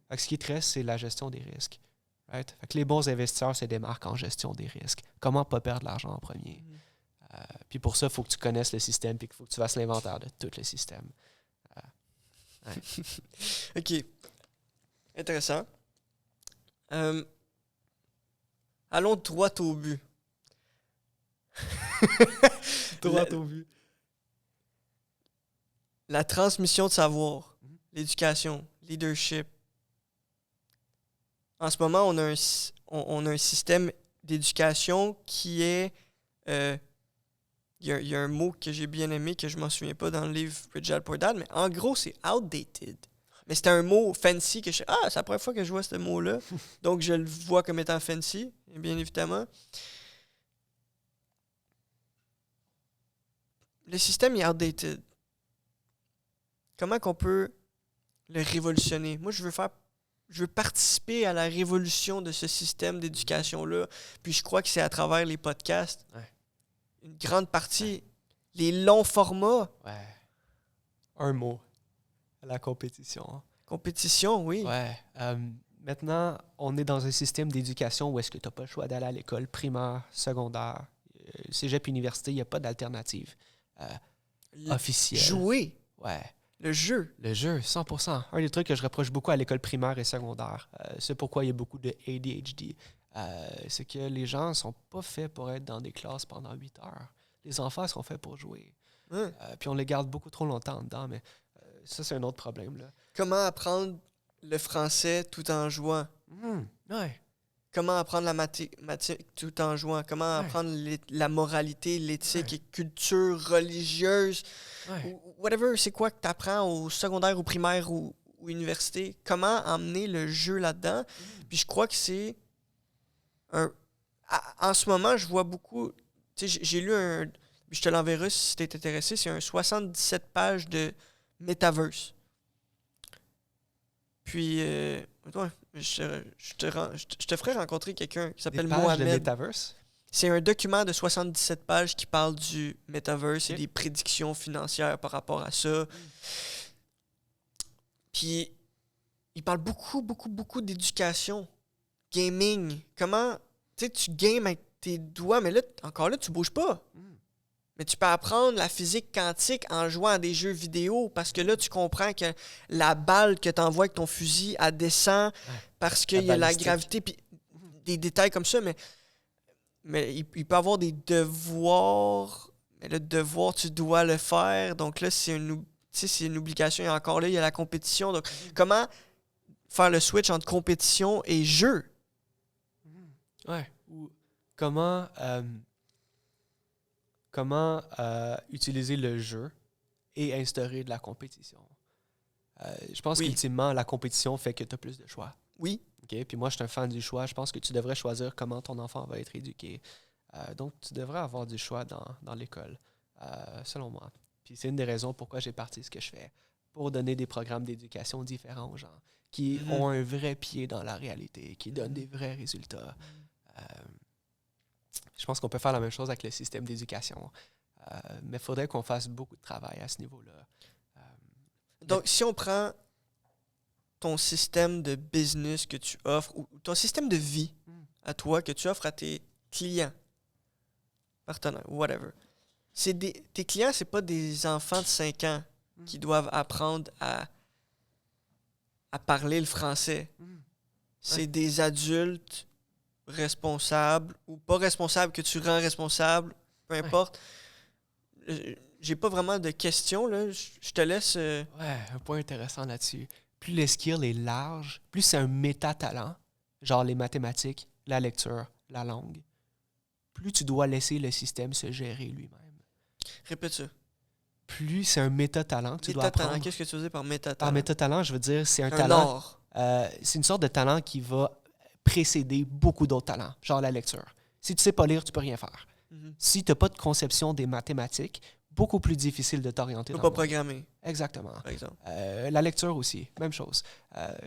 S1: Fait que ce qui te reste, c'est la gestion des risques. Right? Fait que les bons investisseurs se démarquent en gestion des risques. Comment ne pas perdre de l'argent en premier? Puis pour ça, il faut que tu connaisses le système et qu'il faut que tu fasses l'inventaire de tout le système. Ouais.
S2: OK. Intéressant. Allons droit au but.
S1: Droit au but.
S2: La transmission de savoir, l'éducation, leadership. En ce moment, on a un système d'éducation qui est... Il y a un mot que j'ai bien aimé, que je m'en souviens pas dans le livre Rich Dad Poor Dad, mais en gros, c'est outdated. Mais c'était un mot fancy que c'est la première fois que je vois ce mot-là. Donc, je le vois comme étant fancy, bien évidemment. Le système est outdated. Comment qu'on peut le révolutionner? Moi, je veux participer à la révolution de ce système d'éducation-là. Puis je crois que c'est à travers les podcasts.
S1: Ouais.
S2: Une grande partie. Les longs formats.
S1: Ouais. Un mot. La compétition.
S2: Compétition, oui.
S1: Ouais. Maintenant, on est dans un système d'éducation où est-ce que tu n'as pas le choix d'aller à l'école primaire, secondaire, cégep, université, il n'y a pas d'alternative officielle.
S2: Jouer.
S1: Ouais.
S2: Le jeu.
S1: Le jeu, 100%. Un des trucs que je reproche beaucoup à l'école primaire et secondaire, c'est pourquoi il y a beaucoup de ADHD. C'est que les gens ne sont pas faits pour être dans des classes pendant 8 heures. Les enfants sont faits pour jouer. Puis on les garde beaucoup trop longtemps dedans, mais ça, c'est un autre problème. Là.
S2: Comment apprendre le français tout en jouant?
S1: Ouais.
S2: Comment apprendre la mathématique tout en jouant? Comment apprendre la moralité, l'éthique et culture religieuse? Ou whatever, c'est quoi que tu apprends au secondaire, au primaire ou université? Comment emmener le jeu là-dedans? Puis je crois que c'est en ce moment, je vois beaucoup... Tu sais, j'ai lu je te l'enverrai si tu es intéressé. C'est un 77 pages de Metaverse. Puis, je te ferai rencontrer quelqu'un qui s'appelle Mohamed.
S1: De Metaverse?
S2: C'est un document de 77 pages qui parle du Metaverse et des prédictions financières par rapport à ça. Puis, il parle beaucoup d'éducation, gaming. Comment, tu sais, tu games avec tes doigts, mais là, encore là, tu bouges pas. Mais tu peux apprendre la physique quantique en jouant à des jeux vidéo parce que là, tu comprends que la balle que tu envoies avec ton fusil, elle descend parce qu'il y a la gravité, puis des détails comme ça, mais il peut y avoir des devoirs. Mais le devoir, tu dois le faire. Donc là, c'est une obligation. Et encore là, il y a la compétition. Donc, comment faire le switch entre compétition et jeu?
S1: Ouais. Ou comment utiliser le jeu et instaurer de la compétition. Je pense qu'ultimement, la compétition fait que tu as plus de choix.
S2: Oui.
S1: Okay? Puis moi, je suis un fan du choix. Je pense que tu devrais choisir comment ton enfant va être éduqué. Donc, tu devrais avoir du choix dans l'école, selon moi. Puis c'est une des raisons pourquoi j'ai parti ce que je fais, pour donner des programmes d'éducation différents aux gens, qui ont un vrai pied dans la réalité, qui donnent des vrais résultats. Je pense qu'on peut faire la même chose avec le système d'éducation. Mais il faudrait qu'on fasse beaucoup de travail à ce niveau-là.
S2: Donc, si on prend ton système de business que tu offres, ou ton système de vie à toi, que tu offres à tes clients, partenaires, whatever, tes clients, c'est pas des enfants de 5 ans qui doivent apprendre à parler le français. C'est des adultes responsables ou pas responsables que tu rends responsables, peu importe. J'ai pas vraiment de questions, là. Je te laisse...
S1: Ouais, un point intéressant là-dessus. Plus le skill est large, plus c'est un méta-talent, genre les mathématiques, la lecture, la langue, plus tu dois laisser le système se gérer lui-même.
S2: Répète ça.
S1: Plus c'est un méta-talent que tu dois apprendre.
S2: Qu'est-ce que tu veux dire par méta-talent?
S1: Par méta-talent, je veux dire, c'est un talent...
S2: art.
S1: C'est une sorte de talent qui va précéder beaucoup d'autres talents, genre la lecture. Si tu sais pas lire, tu peux rien faire. Si tu n'as pas de conception des mathématiques, beaucoup plus difficile de t'orienter.
S2: Tu
S1: dans
S2: peux
S1: le
S2: pas
S1: monde.
S2: programmer,
S1: Exactement.
S2: par exemple.
S1: La lecture aussi, même chose.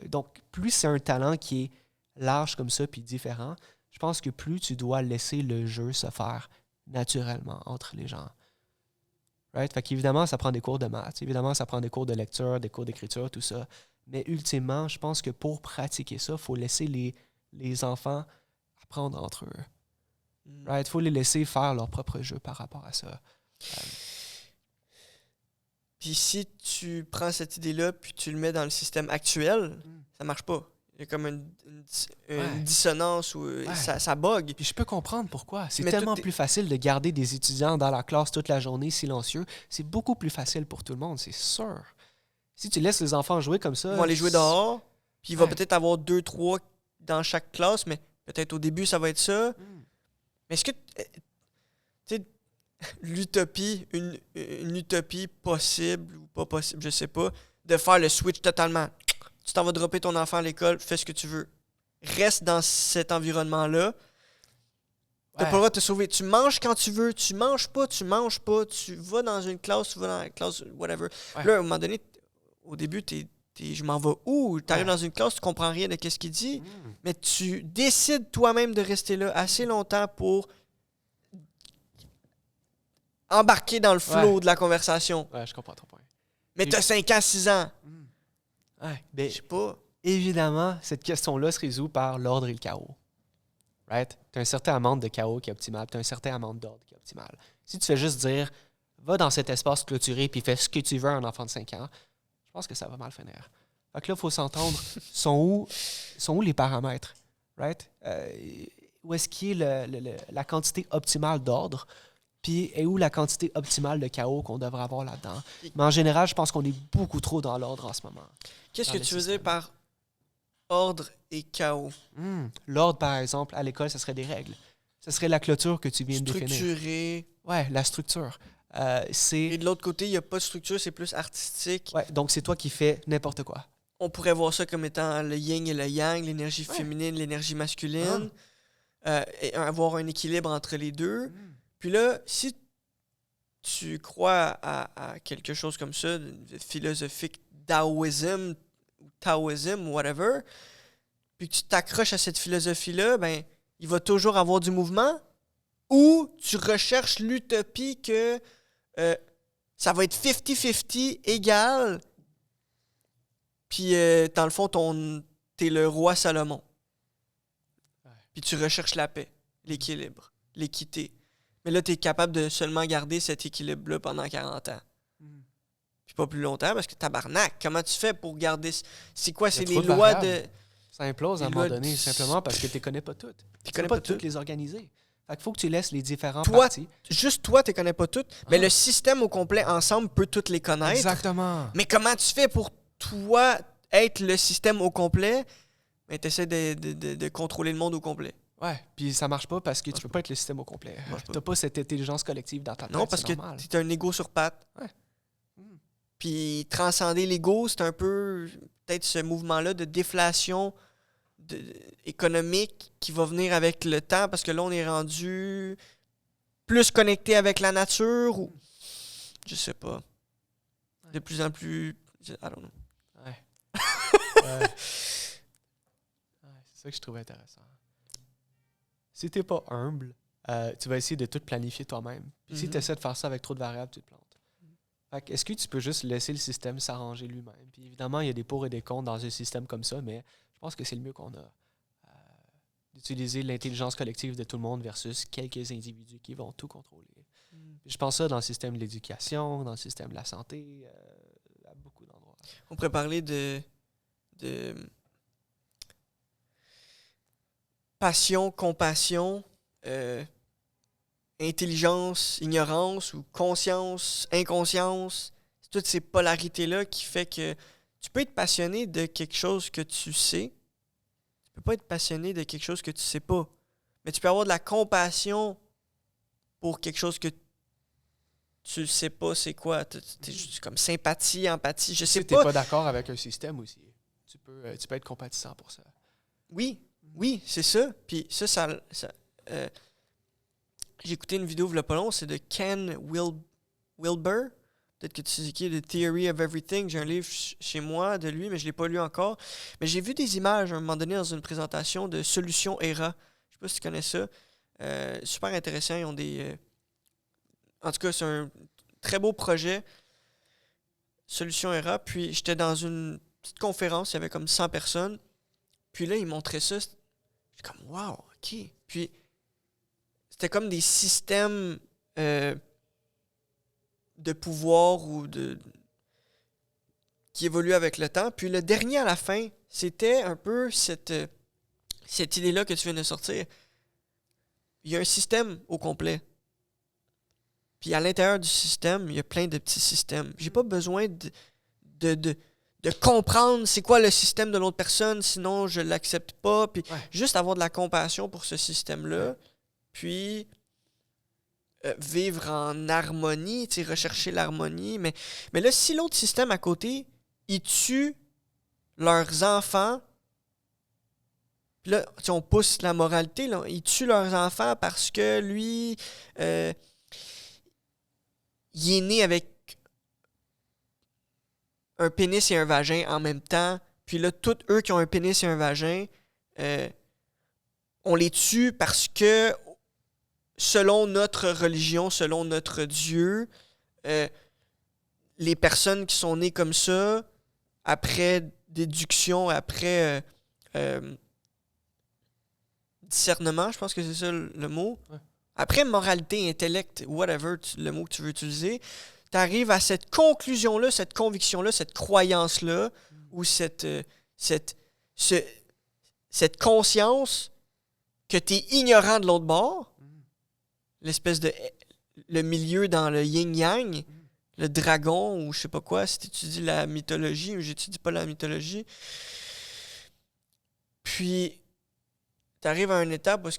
S1: Donc, plus c'est un talent qui est large comme ça puis différent, je pense que plus tu dois laisser le jeu se faire naturellement entre les gens. Right? Fait qu'évidemment, ça prend des cours de maths, évidemment, ça prend des cours de lecture, des cours d'écriture, tout ça. Mais ultimement, je pense que pour pratiquer ça, il faut laisser les enfants apprendre entre eux. Right? Il faut les laisser faire leur propre jeu par rapport à ça.
S2: Puis si tu prends cette idée-là puis tu le mets dans le système actuel, ça marche pas. Il y a comme une dissonance où ça bug.
S1: Puis je peux comprendre pourquoi. C'est
S2: Mais
S1: tellement plus facile de garder des étudiants dans la classe toute la journée silencieux. C'est beaucoup plus facile pour tout le monde, c'est sûr. Si tu laisses les enfants jouer comme ça...
S2: Ils vont aller jouer dehors, puis il va peut-être avoir 2, 3 dans chaque classe, mais peut-être au début, ça va être ça. Mais est-ce que... Tu sais, l'utopie, une utopie possible ou pas possible, je sais pas, de faire le switch totalement. Tu t'en vas dropper ton enfant à l'école, fais ce que tu veux. Reste dans cet environnement-là. T'as pas le droit de te sauver. Tu manges quand tu veux, tu manges pas, tu vas dans une classe, tu vas dans la classe, whatever.
S1: Ouais.
S2: Là, à un moment donné, au début, je m'en vais où? T'arrives dans une classe, tu comprends rien de ce qu'il dit, mais tu décides toi-même de rester là assez longtemps pour embarquer dans le flow de la conversation.
S1: Ouais, je comprends ton point.
S2: Mais t'as 5 ans, 6 ans.
S1: Ouais, ben,
S2: Je sais pas.
S1: évidemment, cette question-là se résout par l'ordre et le chaos. Right? Tu as un certain amount de chaos qui est optimal, tu as un certain amount d'ordre qui est optimal. Si tu fais juste dire, va dans cet espace clôturé puis fais ce que tu veux à un enfant de 5 ans, je pense que ça va mal finir. Fait que là, il faut s'entendre, sont où les paramètres? Right? Où est-ce qu'il est la quantité optimale d'ordre? Puis est où la quantité optimale de chaos qu'on devrait avoir là-dedans? Mais en général, je pense qu'on est beaucoup trop dans l'ordre en ce moment.
S2: Qu'est-ce
S1: Dans
S2: que
S1: le
S2: tu veux
S1: système.
S2: dire par ordre et chaos?
S1: L'ordre, par exemple, à l'école, ce serait des règles. Ce serait la clôture que tu viens de définir.
S2: Structuré.
S1: Ouais, la structure.
S2: Et de l'autre côté, il n'y a pas de structure, c'est plus artistique.
S1: Ouais, donc c'est toi qui fais n'importe quoi.
S2: On pourrait voir ça comme étant le yin et le yang, l'énergie féminine, l'énergie masculine. Et avoir un équilibre entre les deux. Puis là, si tu crois à quelque chose comme ça, de philosophique taoïsme, whatever, puis que tu t'accroches à cette philosophie-là, ben, il va toujours avoir du mouvement, ou tu recherches l'utopie que ça va être 50-50 égal, puis dans le fond, t'es le roi Salomon. Puis tu recherches la paix, l'équilibre, l'équité. Mais là, tu es capable de seulement garder cet équilibre-là pendant 40 ans. Puis pas plus longtemps, parce que tabarnak, comment tu fais pour garder... C'est quoi? C'est les lois de...
S1: Ça implose à un moment donné, simplement parce que tu ne connais pas toutes. Tu ne connais pas toutes les organiser. Fait qu'il faut que tu laisses les différents parties.
S2: Juste toi, tu ne connais pas toutes. Mais le système au complet, ensemble, peut toutes les connaître.
S1: Exactement.
S2: Mais comment tu fais pour toi être le système au complet? Mais tu essaies de contrôler le monde au complet.
S1: Ouais, puis ça marche pas parce que tu peux pas être le système au complet. Tu n'as pas cette intelligence collective dans ta tête.
S2: Non, parce que tu as un ego sur pattes.
S1: Ouais.
S2: Puis transcender l'ego, c'est un peu peut-être ce mouvement-là de déflation économique qui va venir avec le temps, parce que là, on est rendu plus connecté avec la nature, ou je sais pas. De plus en plus... I don't know.
S1: Ouais. C'est ça que je trouvais intéressant. Si t'es pas humble, tu vas essayer de tout planifier toi-même. Puis si tu essaies de faire ça avec trop de variables, tu te plantes. Fait que est-ce que tu peux juste laisser le système s'arranger lui-même? Puis évidemment, il y a des pour et des contre dans un système comme ça, mais je pense que c'est le mieux qu'on a. D'utiliser l'intelligence collective de tout le monde versus quelques individus qui vont tout contrôler. Je pense ça dans le système de l'éducation, dans le système de la santé, à beaucoup d'endroits.
S2: On pourrait parler de passion, compassion, intelligence, ignorance, ou conscience, inconscience. C'est toutes ces polarités-là qui fait que tu peux être passionné de quelque chose que tu sais. Tu peux pas être passionné de quelque chose que tu sais pas. Mais tu peux avoir de la compassion pour quelque chose que tu sais pas c'est quoi. T'es juste comme sympathie, empathie, je sais
S1: Si t'es
S2: pas.
S1: pas d'accord avec un système aussi, tu peux être compatissant pour ça.
S2: Oui, Oui, c'est ça. Puis j'ai écouté une vidéo il y a pas long, c'est de Ken Wilber. Peut-être que tu sais qui est The Theory of Everything. J'ai un livre chez moi de lui, mais je ne l'ai pas lu encore. Mais j'ai vu des images à un moment donné dans une présentation de Solution ERA. Je sais pas si tu connais ça. Super intéressant. Ils ont des... en tout cas, c'est un très beau projet. Solution ERA. Puis j'étais dans une petite conférence, il y avait comme 100 personnes. Puis là, ils montraient ça. J'étais comme, wow, OK. Puis c'était comme des systèmes de pouvoir ou qui évoluent avec le temps. Puis le dernier à la fin, c'était un peu cette idée-là que tu viens de sortir. Il y a un système au complet. Puis à l'intérieur du système, il y a plein de petits systèmes. J'ai pas besoin de comprendre c'est quoi le système de l'autre personne, sinon je l'accepte pas. Puis juste avoir de la compassion pour ce système-là. Puis vivre en harmonie, rechercher l'harmonie. Mais là, si l'autre système à côté, ils tuent leurs enfants, puis là, on pousse la moralité, là, ils tuent leurs enfants parce que lui, il est né avec un pénis et un vagin en même temps. Puis là, tous eux qui ont un pénis et un vagin, on les tue parce que, selon notre religion, selon notre Dieu, les personnes qui sont nées comme ça, après déduction, après discernement, je pense que c'est ça le mot. Ouais. Après moralité, intellect, whatever, le mot que tu veux utiliser, tu arrives à cette conclusion-là, cette conviction-là, cette croyance-là, ou cette conscience que tu es ignorant de l'autre bord, l'espèce de... le milieu dans le yin-yang, le dragon, ou je sais pas quoi, si tu étudies la mythologie, ou j'étudie pas la mythologie. Puis, tu arrives à une étape où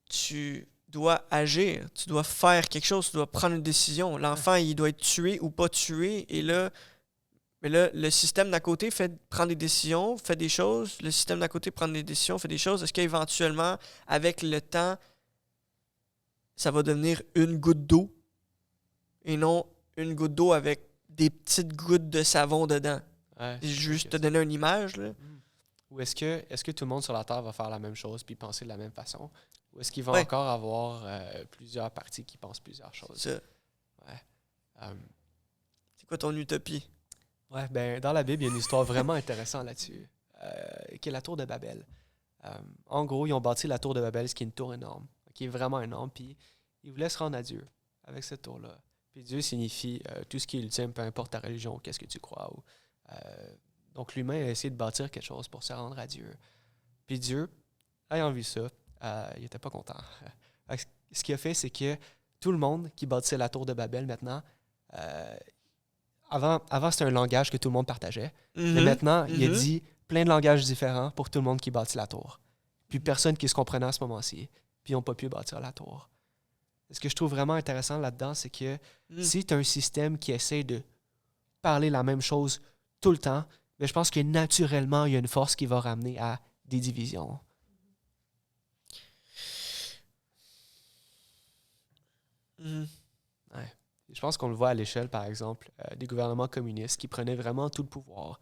S2: tu dois agir, tu dois faire quelque chose, tu dois prendre une décision. L'enfant, il doit être tué ou pas tué, et là, le système d'à côté prend des décisions, fait des choses, le système d'à côté prend des décisions, fait des choses. Est-ce qu'éventuellement, avec le temps, ça va devenir une goutte d'eau et non une goutte d'eau avec des petites gouttes de savon dedans? Ouais, je veux juste te donner une image, là.
S1: Ou est-ce que tout le monde sur la Terre va faire la même chose puis penser de la même façon? Ou est-ce qu'il va encore avoir plusieurs parties qui pensent plusieurs choses?
S2: C'est ça. Ouais. C'est quoi ton utopie?
S1: Ouais, ben, dans la Bible, il y a une histoire vraiment intéressante là-dessus, qui est la tour de Babel. En gros, ils ont bâti la tour de Babel, ce qui est une tour énorme, qui est vraiment énorme, puis ils voulaient se rendre à Dieu avec cette tour-là. Puis Dieu signifie tout ce qui est ultime, peu importe ta religion, qu'est-ce que tu crois. Donc l'humain a essayé de bâtir quelque chose pour se rendre à Dieu. Puis Dieu, ayant vu ça, il n'était pas content. Ce qu'il a fait, c'est que tout le monde qui bâtissait la tour de Babel maintenant, avant c'était un langage que tout le monde partageait, mais maintenant, il a dit plein de langages différents pour tout le monde qui bâtit la tour. Puis personne qui se comprenait à ce moment-ci, puis ils n'ont pas pu bâtir la tour. Ce que je trouve vraiment intéressant là-dedans, c'est que si tu as un système qui essaie de parler la même chose tout le temps, mais je pense que naturellement, il y a une force qui va ramener à des divisions. Ouais. Je pense qu'on le voit à l'échelle, par exemple, des gouvernements communistes qui prenaient vraiment tout le pouvoir.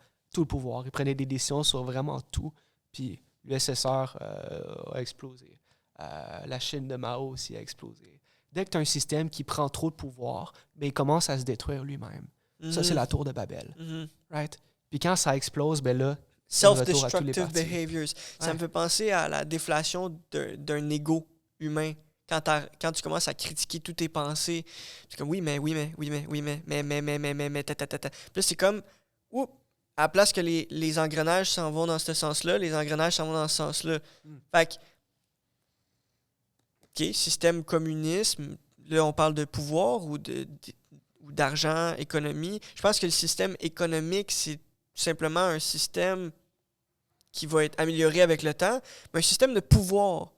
S1: Ils prenaient des décisions sur vraiment tout. Puis l'USSR a explosé. La Chine de Mao aussi a explosé. Dès que tu as un système qui prend trop de pouvoir, ben, il commence à se détruire lui-même. Ça, c'est la tour de Babel. Right? Puis quand ça explose, ben là,
S2: self-destructive behaviors. Ça me fait penser à la déflation d'un ego humain. Quand tu commences à critiquer toutes tes pensées, c'est comme mais. Puis là, c'est comme, à la place que les engrenages s'en vont dans ce sens-là, les engrenages s'en vont dans ce sens-là. Fait que, OK, système communisme, là, on parle de pouvoir ou d'argent, économie. Je pense que le système économique, c'est tout simplement un système qui va être amélioré avec le temps, mais un système de pouvoir,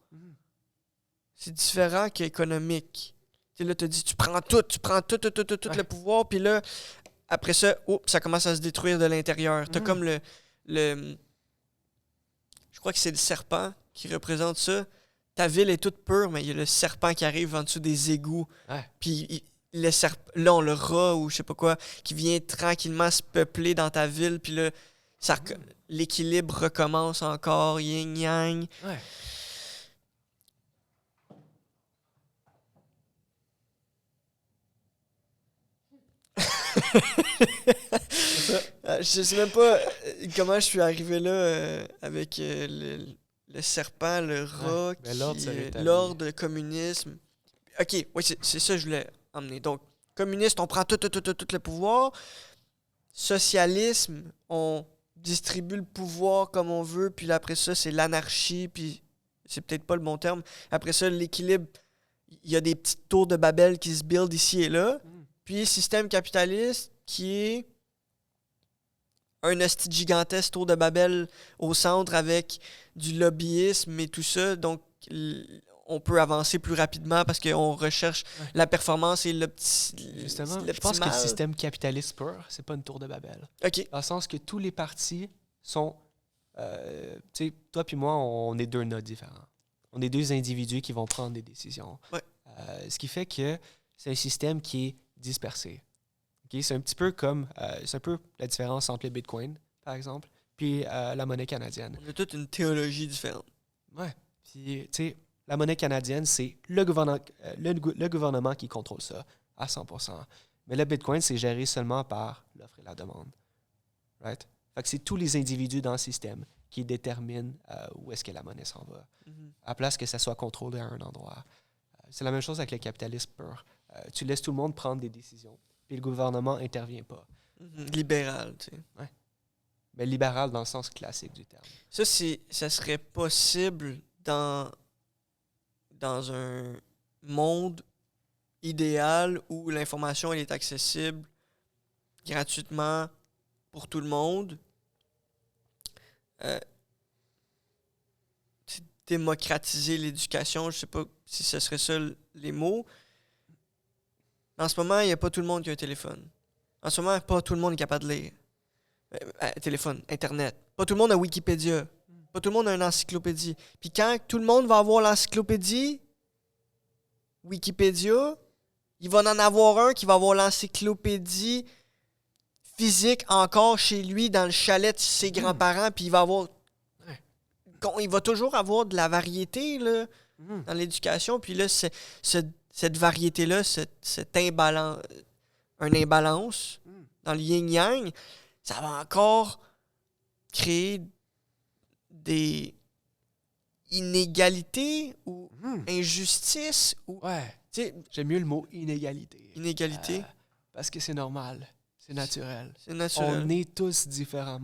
S2: c'est différent qu'économique. Tu sais, là, tu dis, tu prends tout le pouvoir, puis là, après ça, ça commence à se détruire de l'intérieur. T'as comme le je crois que c'est le serpent qui représente ça. Ta ville est toute pure, mais il y a le serpent qui arrive en dessous des égouts.
S1: Ouais.
S2: Puis là, on le rat ou je sais pas quoi, qui vient tranquillement se peupler dans ta ville. Puis là, l'équilibre recommence encore, yin-yang.
S1: Ouais.
S2: Je sais même pas comment je suis arrivé là avec le serpent, le rat,
S1: Ouais, mais l'ordre serait établi.
S2: l'ordre, le communisme. Ok, oui, c'est ça que je voulais emmener. Donc, communiste, on prend tout le pouvoir. Socialisme, on distribue le pouvoir comme on veut, puis là, après ça, c'est l'anarchie, puis c'est peut-être pas le bon terme. Après ça, l'équilibre, il y a des petites tours de Babel qui se build ici et là. Puis système capitaliste qui est un hostie gigantesque tour de Babel au centre avec du lobbyisme et tout ça. Donc, on peut avancer plus rapidement parce qu'on recherche la performance et
S1: Justement, je pense
S2: l'optimal.
S1: que le système capitaliste pur, c'est pas une tour de Babel.
S2: OK.
S1: Dans le sens que tous les partis sont... tu sais, toi puis moi, on est deux nodes différents. On est deux individus qui vont prendre des décisions.
S2: Ouais.
S1: Ce qui fait que c'est un système qui est dispersé. Okay? C'est un petit peu comme... c'est un peu la différence entre le Bitcoin, par exemple, puis la monnaie canadienne.
S2: On a toute une théologie différente.
S1: Ouais. Puis, tu sais, la monnaie canadienne, c'est le gouvernement qui contrôle ça à 100%. Mais le Bitcoin, c'est géré seulement par l'offre et la demande. Right? Fait que c'est tous les individus dans le système qui déterminent où est-ce que la monnaie s'en va. À place que ça soit contrôlé à un endroit. C'est la même chose avec le capitalisme pur. Tu laisses tout le monde prendre des décisions, puis le gouvernement n'intervient pas.
S2: Libéral, tu sais.
S1: Ouais. Mais libéral dans le sens classique du terme.
S2: Ça serait possible dans un monde idéal où l'information elle est accessible gratuitement pour tout le monde. Démocratiser l'éducation, je sais pas si ce serait ça les mots. En ce moment, il n'y a pas tout le monde qui a un téléphone. En ce moment, pas tout le monde est capable de lire. Téléphone, Internet. Pas tout le monde a Wikipédia. Pas tout le monde a une encyclopédie. Puis quand tout le monde va avoir l'encyclopédie, Wikipédia, il va en avoir un qui va avoir l'encyclopédie physique encore chez lui dans le chalet de ses grands-parents, puis il va avoir... Il va toujours avoir de la variété là, dans l'éducation, puis là, cette variété-là, un imbalance dans le yin-yang, ça va encore créer des inégalités ou injustices ou
S1: Ouais. J'aime mieux le mot inégalité.
S2: inégalités.
S1: Parce que c'est normal. C'est naturel.
S2: C'est naturel.
S1: On est tous différents.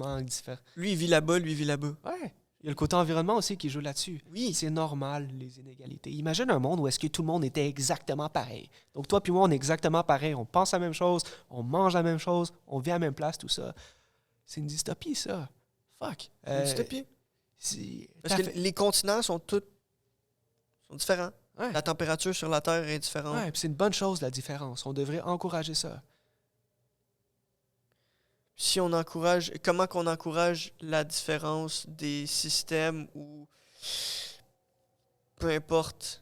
S2: Lui, il vit là-bas, lui, il vit là-bas.
S1: Ouais. Il y a le côté environnement aussi qui joue là-dessus.
S2: Oui.
S1: C'est normal, les inégalités. Imagine un monde où est-ce que tout le monde était exactement pareil. Donc toi puis moi, on est exactement pareil. On pense la même chose, on mange la même chose, on vit à la même place, tout ça. C'est une dystopie, ça. Fuck.
S2: Une dystopie. Parce que les continents sont différents.
S1: Ouais.
S2: La température sur la Terre est différente.
S1: Ouais, puis c'est une bonne chose, la différence. On devrait encourager ça.
S2: Si on encourage, comment qu'on encourage la différence des systèmes ou peu importe.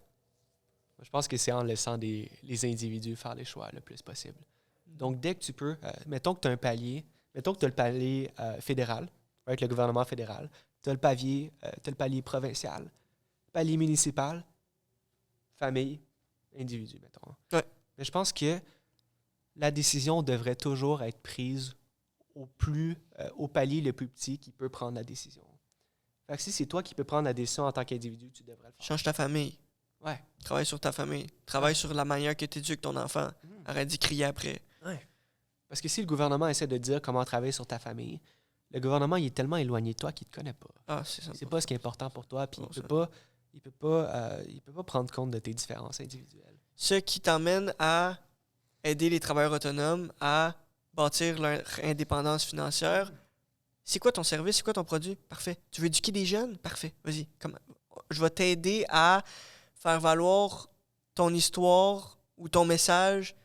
S1: Je pense que c'est en laissant les individus faire les choix le plus possible. Donc, dès que tu peux, mettons que tu as un palier, mettons que tu as le palier fédéral, avec le gouvernement fédéral, tu as le palier provincial, palier municipal, famille, individu, mettons.
S2: Ouais.
S1: Mais je pense que la décision devrait toujours être prise au palier le plus petit qui peut prendre la décision. Fait que si c'est toi qui peux prendre la décision en tant qu'individu, tu devrais le faire.
S2: Change ta famille.
S1: Ouais.
S2: Travaille sur ta famille. Travaille sur la manière que tu éduques ton enfant. Arrête d'y crier après.
S1: Ouais. Parce que si le gouvernement essaie de dire comment travailler sur ta famille, le gouvernement il est tellement éloigné de toi qu'il ne te connaît pas.
S2: Ah, c'est ça.
S1: Il ne sait pas ce qui est important pour toi, puis
S2: Non,
S1: il peut pas prendre compte de tes différences individuelles.
S2: Ce qui t'emmène à aider les travailleurs autonomes à bâtir leur indépendance financière. C'est quoi ton service? C'est quoi ton produit? Parfait. Tu veux éduquer des jeunes? Parfait. Vas-y. Je vais t'aider à faire valoir ton histoire ou ton message.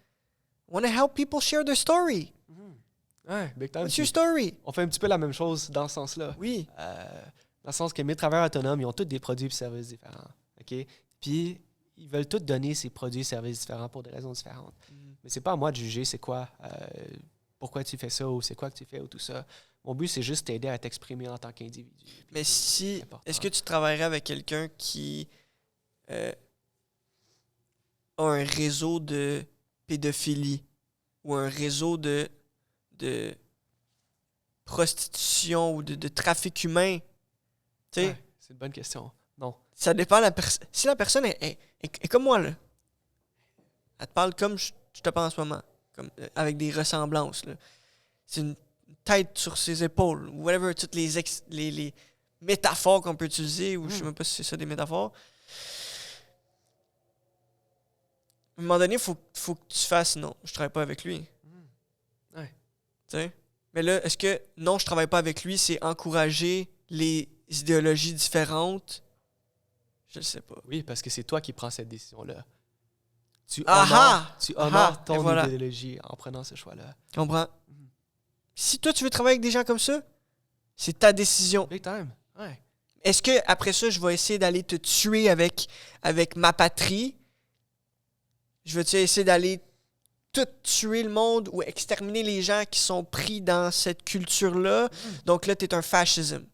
S2: I want to help people share their story.
S1: Ouais, big time.
S2: What's your story?
S1: On fait un petit peu la même chose dans ce sens-là.
S2: Oui.
S1: Dans le sens que mes travailleurs autonomes, ils ont tous des produits et services différents. OK? Puis, ils veulent tous donner ces produits et services différents pour des raisons différentes. Mais c'est pas à moi de juger c'est quoi, pourquoi tu fais ça ou c'est quoi que tu fais ou tout ça. Mon but, c'est juste t'aider à t'exprimer en tant qu'individu.
S2: Mais si...
S1: important.
S2: Est-ce que tu travaillerais avec quelqu'un qui a un réseau de pédophilie ou un réseau de prostitution ou de trafic humain? Tu sais,
S1: Ouais, c'est une bonne question. Non.
S2: ça dépend de la personne. Si la personne est comme moi, là, elle te parle comme je te parle en ce moment, comme, avec des ressemblances. Là. C'est une tête sur ses épaules, ou whatever, toutes les métaphores qu'on peut utiliser, ou je sais même pas si c'est ça des métaphores. À un moment donné, faut que tu fasses non, je travaille pas avec lui.
S1: Ouais.
S2: Tu sais? Mais là, est-ce que non, je travaille pas avec lui, c'est encourager les idéologies différentes? Je le sais pas.
S1: Oui, parce que c'est toi qui prends cette décision-là. Tu
S2: Aha!
S1: honores ton
S2: Et voilà.
S1: idéologie en prenant ce choix-là.
S2: Tu comprends? Si toi, tu veux travailler avec des gens comme ça, c'est ta décision.
S1: Big time. Ouais.
S2: Est-ce que après ça, je vais essayer d'aller te tuer avec ma patrie? Je vais essayer d'aller tout tuer le monde ou exterminer les gens qui sont pris dans cette culture-là? Donc là, t'es un fascisme.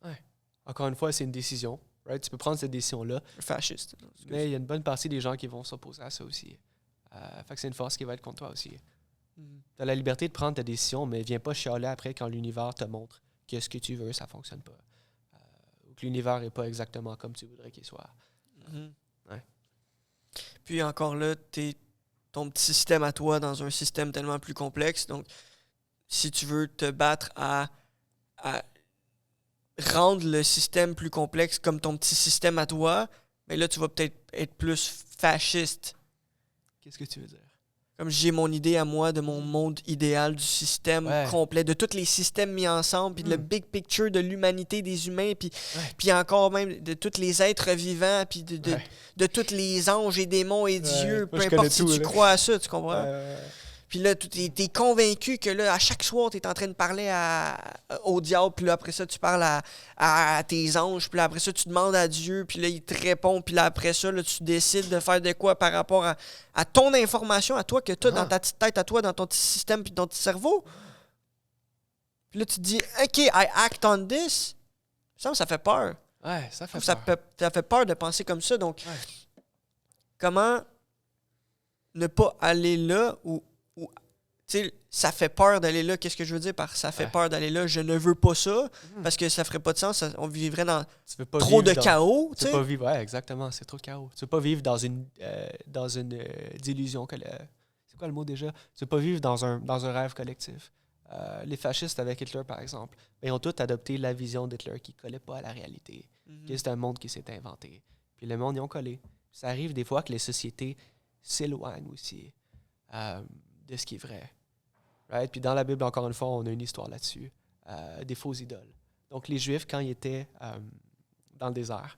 S1: Ouais. Encore une fois, c'est une décision. Right? Tu peux prendre cette décision-là.
S2: Un fasciste.
S1: Mais il y a une bonne partie des gens qui vont s'opposer à ça aussi. Fait que c'est une force qui va être contre toi aussi. Tu as la liberté de prendre ta décision, mais viens pas chialer après quand l'univers te montre que ce que tu veux, ça fonctionne pas. Ou que l'univers n'est pas exactement comme tu voudrais qu'il soit. Ouais.
S2: Puis encore là, t'es ton petit système à toi dans un système tellement plus complexe. Donc, si tu veux te battre à rendre le système plus complexe comme ton petit système à toi, mais là, tu vas peut-être être plus fasciste.
S1: Qu'est-ce que tu veux dire?
S2: Comme j'ai mon idée à moi de mon monde idéal, du système complet, de tous les systèmes mis ensemble, puis de le big picture de l'humanité des humains, puis encore même de tous les êtres vivants, puis de tous les anges et démons et dieux, peu importe si tu crois à ça, tu comprends? Puis là, t'es convaincu que là, à chaque soir, t'es en train de parler au diable, puis là, après ça, tu parles à tes anges, puis là, après ça, tu demandes à Dieu, puis là, il te répond, puis là, après ça, là, tu décides de faire de quoi par rapport à ton information, à toi, que t'as dans ta petite tête, à toi, dans ton petit système, puis dans ton petit cerveau. Puis là, tu te dis, OK, I act on this. Ça fait peur.
S1: Ouais, ça fait peur.
S2: Ça fait peur de penser comme ça. Donc, comment ne pas aller là où tu sais, ça fait peur d'aller là. Qu'est-ce que je veux dire par ça fait peur d'aller là? Je ne veux pas ça parce que ça ferait pas de sens. On vivrait dans trop de chaos.
S1: Tu veux pas vivre, exactement, c'est trop de chaos. Tu veux pas vivre dans une d'illusion. C'est quoi le mot déjà? Tu veux pas vivre dans un rêve collectif. Les fascistes avec Hitler, par exemple, ils ont tous adopté la vision d'Hitler qui collait pas à la réalité. C'est un monde qui s'est inventé. Puis le monde y ont collé. Ça arrive des fois que les sociétés s'éloignent aussi de ce qui est vrai. Right? Puis dans la Bible, encore une fois, on a une histoire là-dessus. Des fausses idoles. Donc les Juifs, quand ils étaient dans le désert,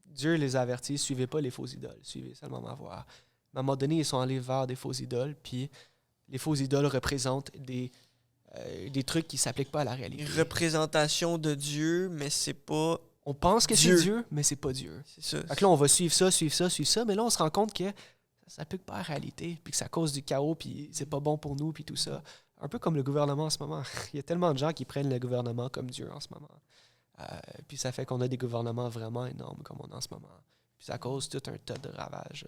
S1: Dieu les a avertis, suivez pas les fausses idoles, suivez seulement ma voie. Mais à un moment donné, ils sont allés vers des fausses idoles, puis les fausses idoles représentent des trucs qui ne s'appliquent pas à la réalité.
S2: Une représentation de Dieu, mais c'est pas...
S1: On pense que c'est Dieu, mais c'est pas Dieu.
S2: C'est ça.
S1: Fait que là, on va suivre ça, mais là, on se rend compte que ça s'applique pas à la réalité, puis que ça cause du chaos, puis c'est pas bon pour nous, puis tout ça. Un peu comme le gouvernement en ce moment. Il y a tellement de gens qui prennent le gouvernement comme Dieu en ce moment. Puis ça fait qu'on a des gouvernements vraiment énormes comme on a en ce moment. Puis ça cause tout un tas de ravages.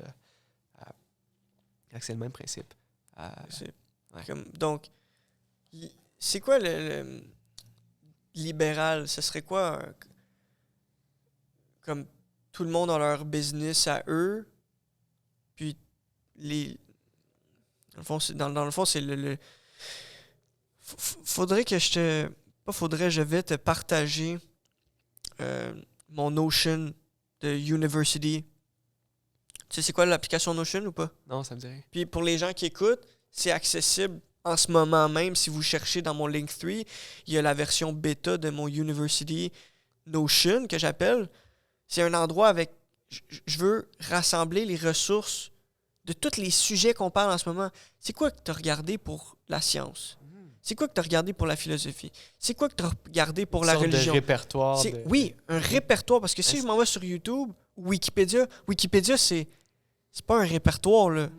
S1: C'est le même principe.
S2: Donc, c'est quoi le libéral? Ce serait quoi comme tout le monde a leur business à eux, puis dans le fond, c'est le faudrait que je vais te partager mon Notion de University. Tu sais c'est quoi l'application Notion ou pas?
S1: Non, ça me dit rien.
S2: Puis pour les gens qui écoutent, c'est accessible en ce moment même. Si vous cherchez dans mon Linktree, il y a la version bêta de mon University Notion que j'appelle. C'est un endroit avec... Je veux rassembler les ressources de tous les sujets qu'on parle en ce moment. C'est quoi que tu as regardé pour la science? C'est quoi que tu as regardé pour la philosophie? C'est quoi que tu as regardé pour
S1: Une
S2: la
S1: sorte
S2: religion?
S1: de répertoire.
S2: Oui, un répertoire. Parce que si je m'en vais sur YouTube ou Wikipédia, c'est pas un répertoire, là.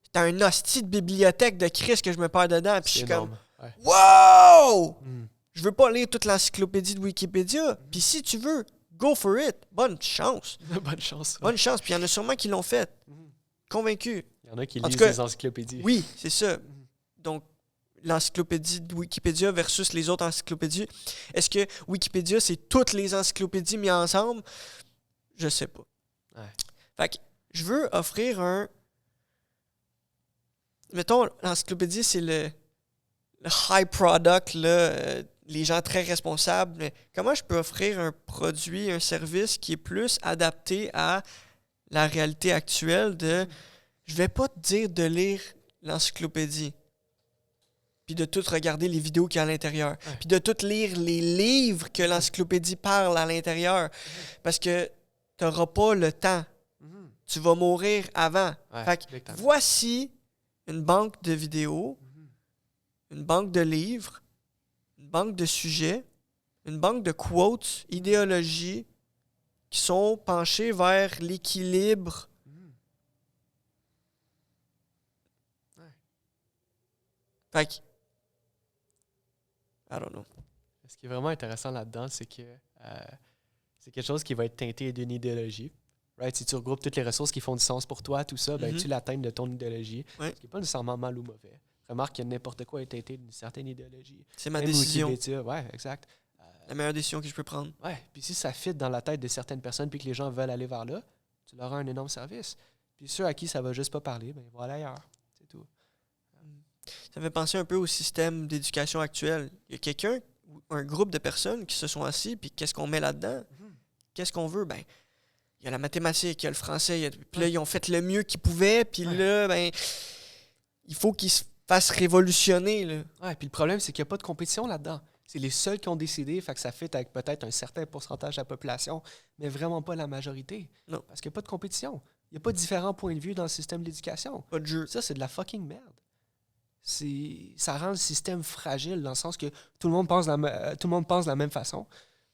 S2: C'est un hostie de bibliothèque de Christ que je me perds dedans. Puis je suis comme,
S1: Ouais.
S2: wow!
S1: Mm.
S2: Je veux pas lire toute l'encyclopédie de Wikipédia. Puis si tu veux, go for it. Bonne chance.
S1: Bonne chance.
S2: Bonne chance. Puis il y en a sûrement qui l'ont fait. Convaincu.
S1: Il y en a qui
S2: En
S1: lisent
S2: tout cas,
S1: les encyclopédies.
S2: Oui, c'est ça. Donc, l'encyclopédie de Wikipédia versus les autres encyclopédies. Est-ce que Wikipédia, c'est toutes les encyclopédies mises ensemble? Je sais pas.
S1: Ouais.
S2: Fait que je veux offrir un... Mettons, l'encyclopédie, c'est le high product, là, les gens très responsables. Mais comment je peux offrir un produit, un service qui est plus adapté à la réalité actuelle de... Je vais pas te dire de lire l'encyclopédie, puis de tout regarder les vidéos qu'il y a à l'intérieur, puis de tout lire les livres que l'encyclopédie parle à l'intérieur, parce que tu n'auras pas le temps. Tu vas mourir avant. Fait que voici une banque de vidéos, une banque de livres, une banque de sujets, une banque de quotes, idéologies, qui sont penchées vers l'équilibre. Fait que, I don't know.
S1: Ce qui est vraiment intéressant là-dedans, c'est que c'est quelque chose qui va être teinté d'une idéologie. Right? Si tu regroupes toutes les ressources qui font du sens pour toi, tout ça, ben, tu l'atteins de ton idéologie.
S2: Ouais.
S1: Ce qui n'est pas nécessairement mal ou mauvais. Remarque que n'importe quoi est teinté d'une certaine idéologie.
S2: C'est ma
S1: Même
S2: décision.
S1: Wikipédia, ouais, exact.
S2: La meilleure décision que je peux prendre.
S1: Ouais, puis si ça fit dans la tête de certaines personnes puis que les gens veulent aller vers là, tu leur rends un énorme service. Puis ceux à qui ça va juste pas parler, ben ils vont aller ailleurs. C'est tout.
S2: Ça fait penser un peu au système d'éducation actuel. Il y a quelqu'un, un groupe de personnes qui se sont assis, puis qu'est-ce qu'on met là-dedans? Qu'est-ce qu'on veut? Ben, il y a la mathématique, il y a le français, puis là, ils ont fait le mieux qu'ils pouvaient, puis là, ben, il faut qu'ils se fassent révolutionner, là.
S1: Ouais, puis le problème, c'est qu'il n'y a pas de compétition là-dedans. C'est les seuls qui ont décidé, fait que ça fit avec peut-être un certain pourcentage de la population, mais vraiment pas la majorité.
S2: Non.
S1: Parce qu'il n'y a pas de compétition. Il n'y a pas différents points de vue dans le système d'éducation.
S2: Pas de jeu.
S1: Ça, c'est de la fucking merde. Ça rend le système fragile dans le sens que tout le monde pense de la même façon.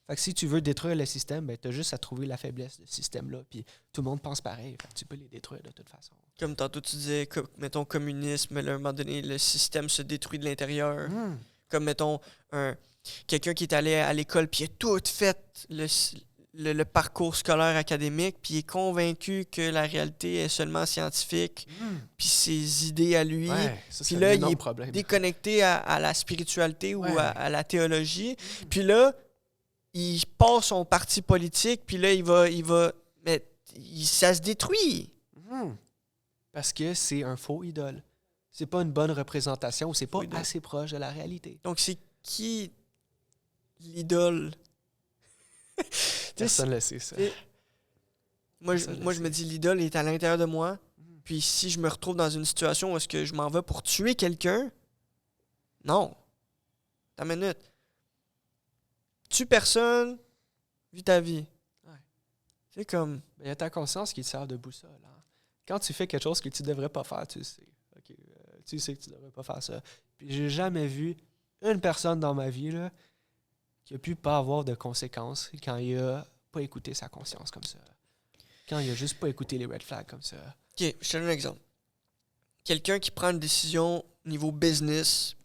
S1: Fait que si tu veux détruire le système, ben, tu as juste à trouver la faiblesse de ce système-là. Puis tout le monde pense pareil. Fait que tu peux les détruire de toute façon.
S2: Comme tantôt tu disais, mettons, communisme, là, à un moment donné, le système se détruit de l'intérieur. Comme, mettons, quelqu'un qui est allé à l'école puis il a tout fait le parcours scolaire académique puis il est convaincu que la réalité est seulement scientifique puis ses idées à lui. Puis là, il est déconnecté à la spiritualité ou à la théologie. Puis là, il passe son parti politique puis là, il va mais ça se détruit.
S1: Parce que c'est un faux idole. C'est pas une bonne représentation ou c'est pas assez proche de la réalité.
S2: Donc, c'est qui l'idole?
S1: Personne ne le sait, ça.
S2: Moi, je me dis, l'idole est à l'intérieur de moi. Puis si je me retrouve dans une situation où est-ce que je m'en vais pour tuer quelqu'un, non. Attends une minute. Tue personne, vis ta vie.
S1: Ouais.
S2: C'est comme...
S1: Il y a ta conscience qui te sert de boussole. Hein? Quand tu fais quelque chose que tu ne devrais pas faire, tu le sais. Okay, tu sais que tu ne devrais pas faire ça. Puis j'ai jamais vu une personne dans ma vie là, qui a pu pas avoir de conséquences quand il a pas écouté sa conscience comme ça. Quand il a juste pas écouté les red flags comme ça.
S2: OK, je te donne un exemple. Quelqu'un qui prend une décision niveau business,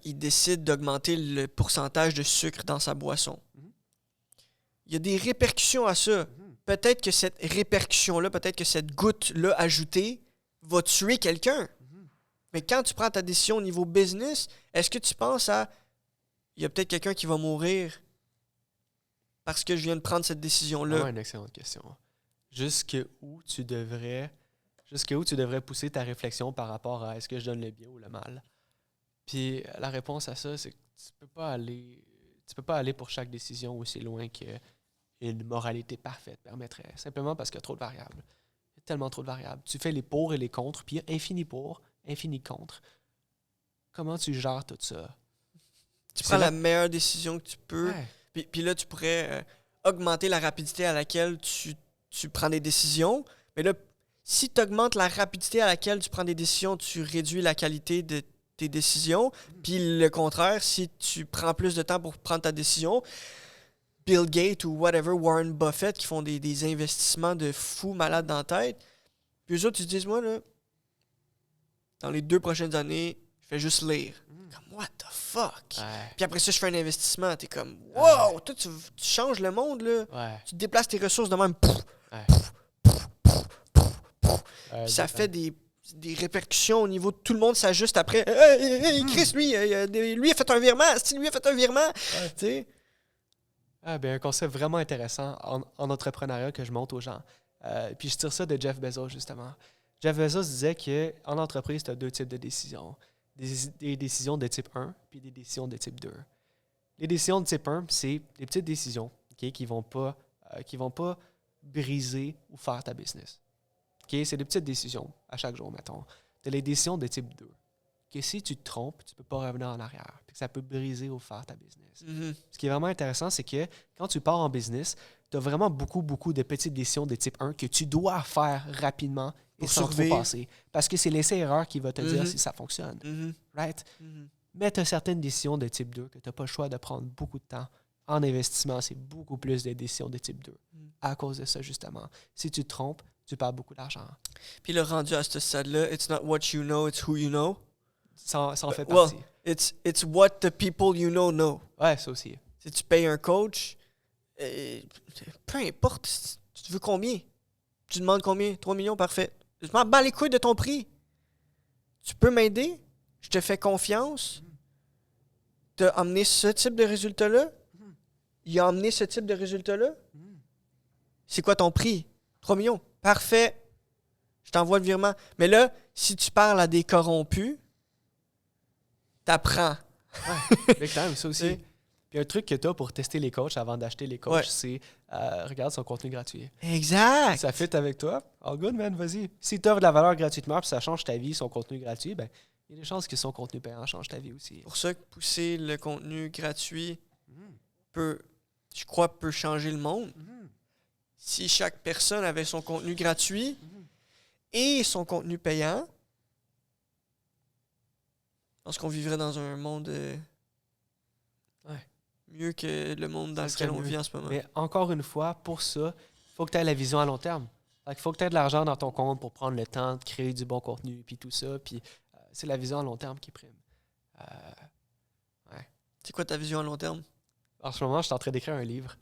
S2: il décide d'augmenter le pourcentage de sucre dans sa boisson. Il y a des répercussions à ça. Peut-être que cette répercussion-là, peut-être que cette goutte-là ajoutée va tuer quelqu'un. Mais quand tu prends ta décision au niveau business, est-ce que tu penses à... Il y a peut-être quelqu'un qui va mourir parce que je viens de prendre cette décision-là?
S1: C'est une excellente question. Jusqu'où tu devrais pousser ta réflexion par rapport à est-ce que je donne le bien ou le mal? Puis la réponse à ça, c'est que tu peux pas aller pour chaque décision aussi loin qu'une moralité parfaite permettrait. Simplement parce qu'il y a trop de variables. Il y a tellement trop de variables. Tu fais les pour et les contre, puis il y a infini pour, infini contre. Comment tu gères tout ça?
S2: Tu prends la meilleure décision que tu peux. Ouais. Puis là, tu pourrais augmenter la rapidité à laquelle tu prends des décisions. Mais là, si tu augmentes la rapidité à laquelle tu prends des décisions, tu réduis la qualité de tes décisions. Puis le contraire, si tu prends plus de temps pour prendre ta décision, Bill Gates ou whatever, Warren Buffett, qui font des investissements de fous malades dans la tête, puis eux autres, ils se disent, moi, là, dans les 2 prochaines années, je vais juste lire. Comme, what the fuck?
S1: Ouais.
S2: Puis après ça, je fais un investissement. T'es comme, wow! Toi, tu changes le monde, là.
S1: Ouais.
S2: Tu déplaces tes ressources de même. Pouf,
S1: Ouais.
S2: puis ça fait des répercussions au niveau de tout le monde s'ajuste après. Hey, Chris, lui a fait un virement. Lui a fait un virement.
S1: Ouais.
S2: Tu sais?
S1: Ah, ben, un concept vraiment intéressant en entrepreneuriat que je montre aux gens. Puis je tire ça de Jeff Bezos, justement. Jeff Bezos disait qu'en entreprise, tu as 2 types de décisions. Des décisions de type 1 puis des décisions de type 2. Les décisions de type 1, c'est des petites décisions qui vont pas briser ou faire ta business. C'est des petites décisions à chaque jour, mettons. Tu as les décisions de type 2. Que si tu te trompes, tu ne peux pas revenir en arrière. Puis que ça peut briser ou faire ta business.
S2: Mm-hmm.
S1: Ce qui est vraiment intéressant, c'est que quand tu pars en business, tu as vraiment beaucoup de petites décisions de type 1 que tu dois faire rapidement et
S2: Pour
S1: sans trop
S2: survivre.
S1: passer. Parce que c'est l'essai-erreur qui va te dire
S2: Mhm.
S1: si ça fonctionne.
S2: Mm-hmm.
S1: Right?
S2: Mm-hmm.
S1: Mais tu as certaines décisions de type 2 que tu n'as pas le choix de prendre beaucoup de temps. En investissement, c'est beaucoup plus de décisions de type 2. À cause de ça, justement. Si tu te trompes, tu perds beaucoup d'argent.
S2: Puis le rendu à ce stade-là, it's not what you know, it's who you know.
S1: Ça en fait
S2: Well,
S1: partie.
S2: it's what the people you know.
S1: Ouais, ça aussi.
S2: Si tu payes un coach, peu importe, tu veux combien? Tu demandes combien? 3 millions, parfait. Je m'en bats les couilles de ton prix. Tu peux m'aider? Je te fais confiance. T'as amené ce type de résultat-là? Il a amené ce type de résultat-là? C'est quoi ton prix? 3 millions. Parfait. Je t'envoie le virement. Mais là, si tu parles à des corrompus, t'apprends.
S1: Ouais, big time, ça aussi.
S2: C'est-
S1: Puis un truc que tu as pour tester les coachs avant d'acheter les coachs,
S2: Ouais.
S1: c'est regarde son contenu gratuit.
S2: Exact.
S1: Si ça fit avec toi, all good, man, vas-y. Si tu offres de la valeur gratuitement puis ça change ta vie, son contenu gratuit, ben il y a des chances que son contenu payant change ta vie aussi.
S2: C'est pour ça que pousser le contenu gratuit peut changer le monde. Si chaque personne avait son contenu gratuit et son contenu payant, je pense qu'on vivrait dans un monde
S1: Ouais.
S2: mieux que le monde dans
S1: Ça serait
S2: lequel on
S1: mieux.
S2: vit en ce moment.
S1: Mais encore une fois, pour ça, il faut que tu aies la vision à long terme. Il faut que tu aies de l'argent dans ton compte pour prendre le temps de créer du bon contenu puis tout ça. Puis c'est la vision à long terme qui prime.
S2: C'est quoi ta vision à long terme?
S1: En ce moment, je suis en train d'écrire un livre.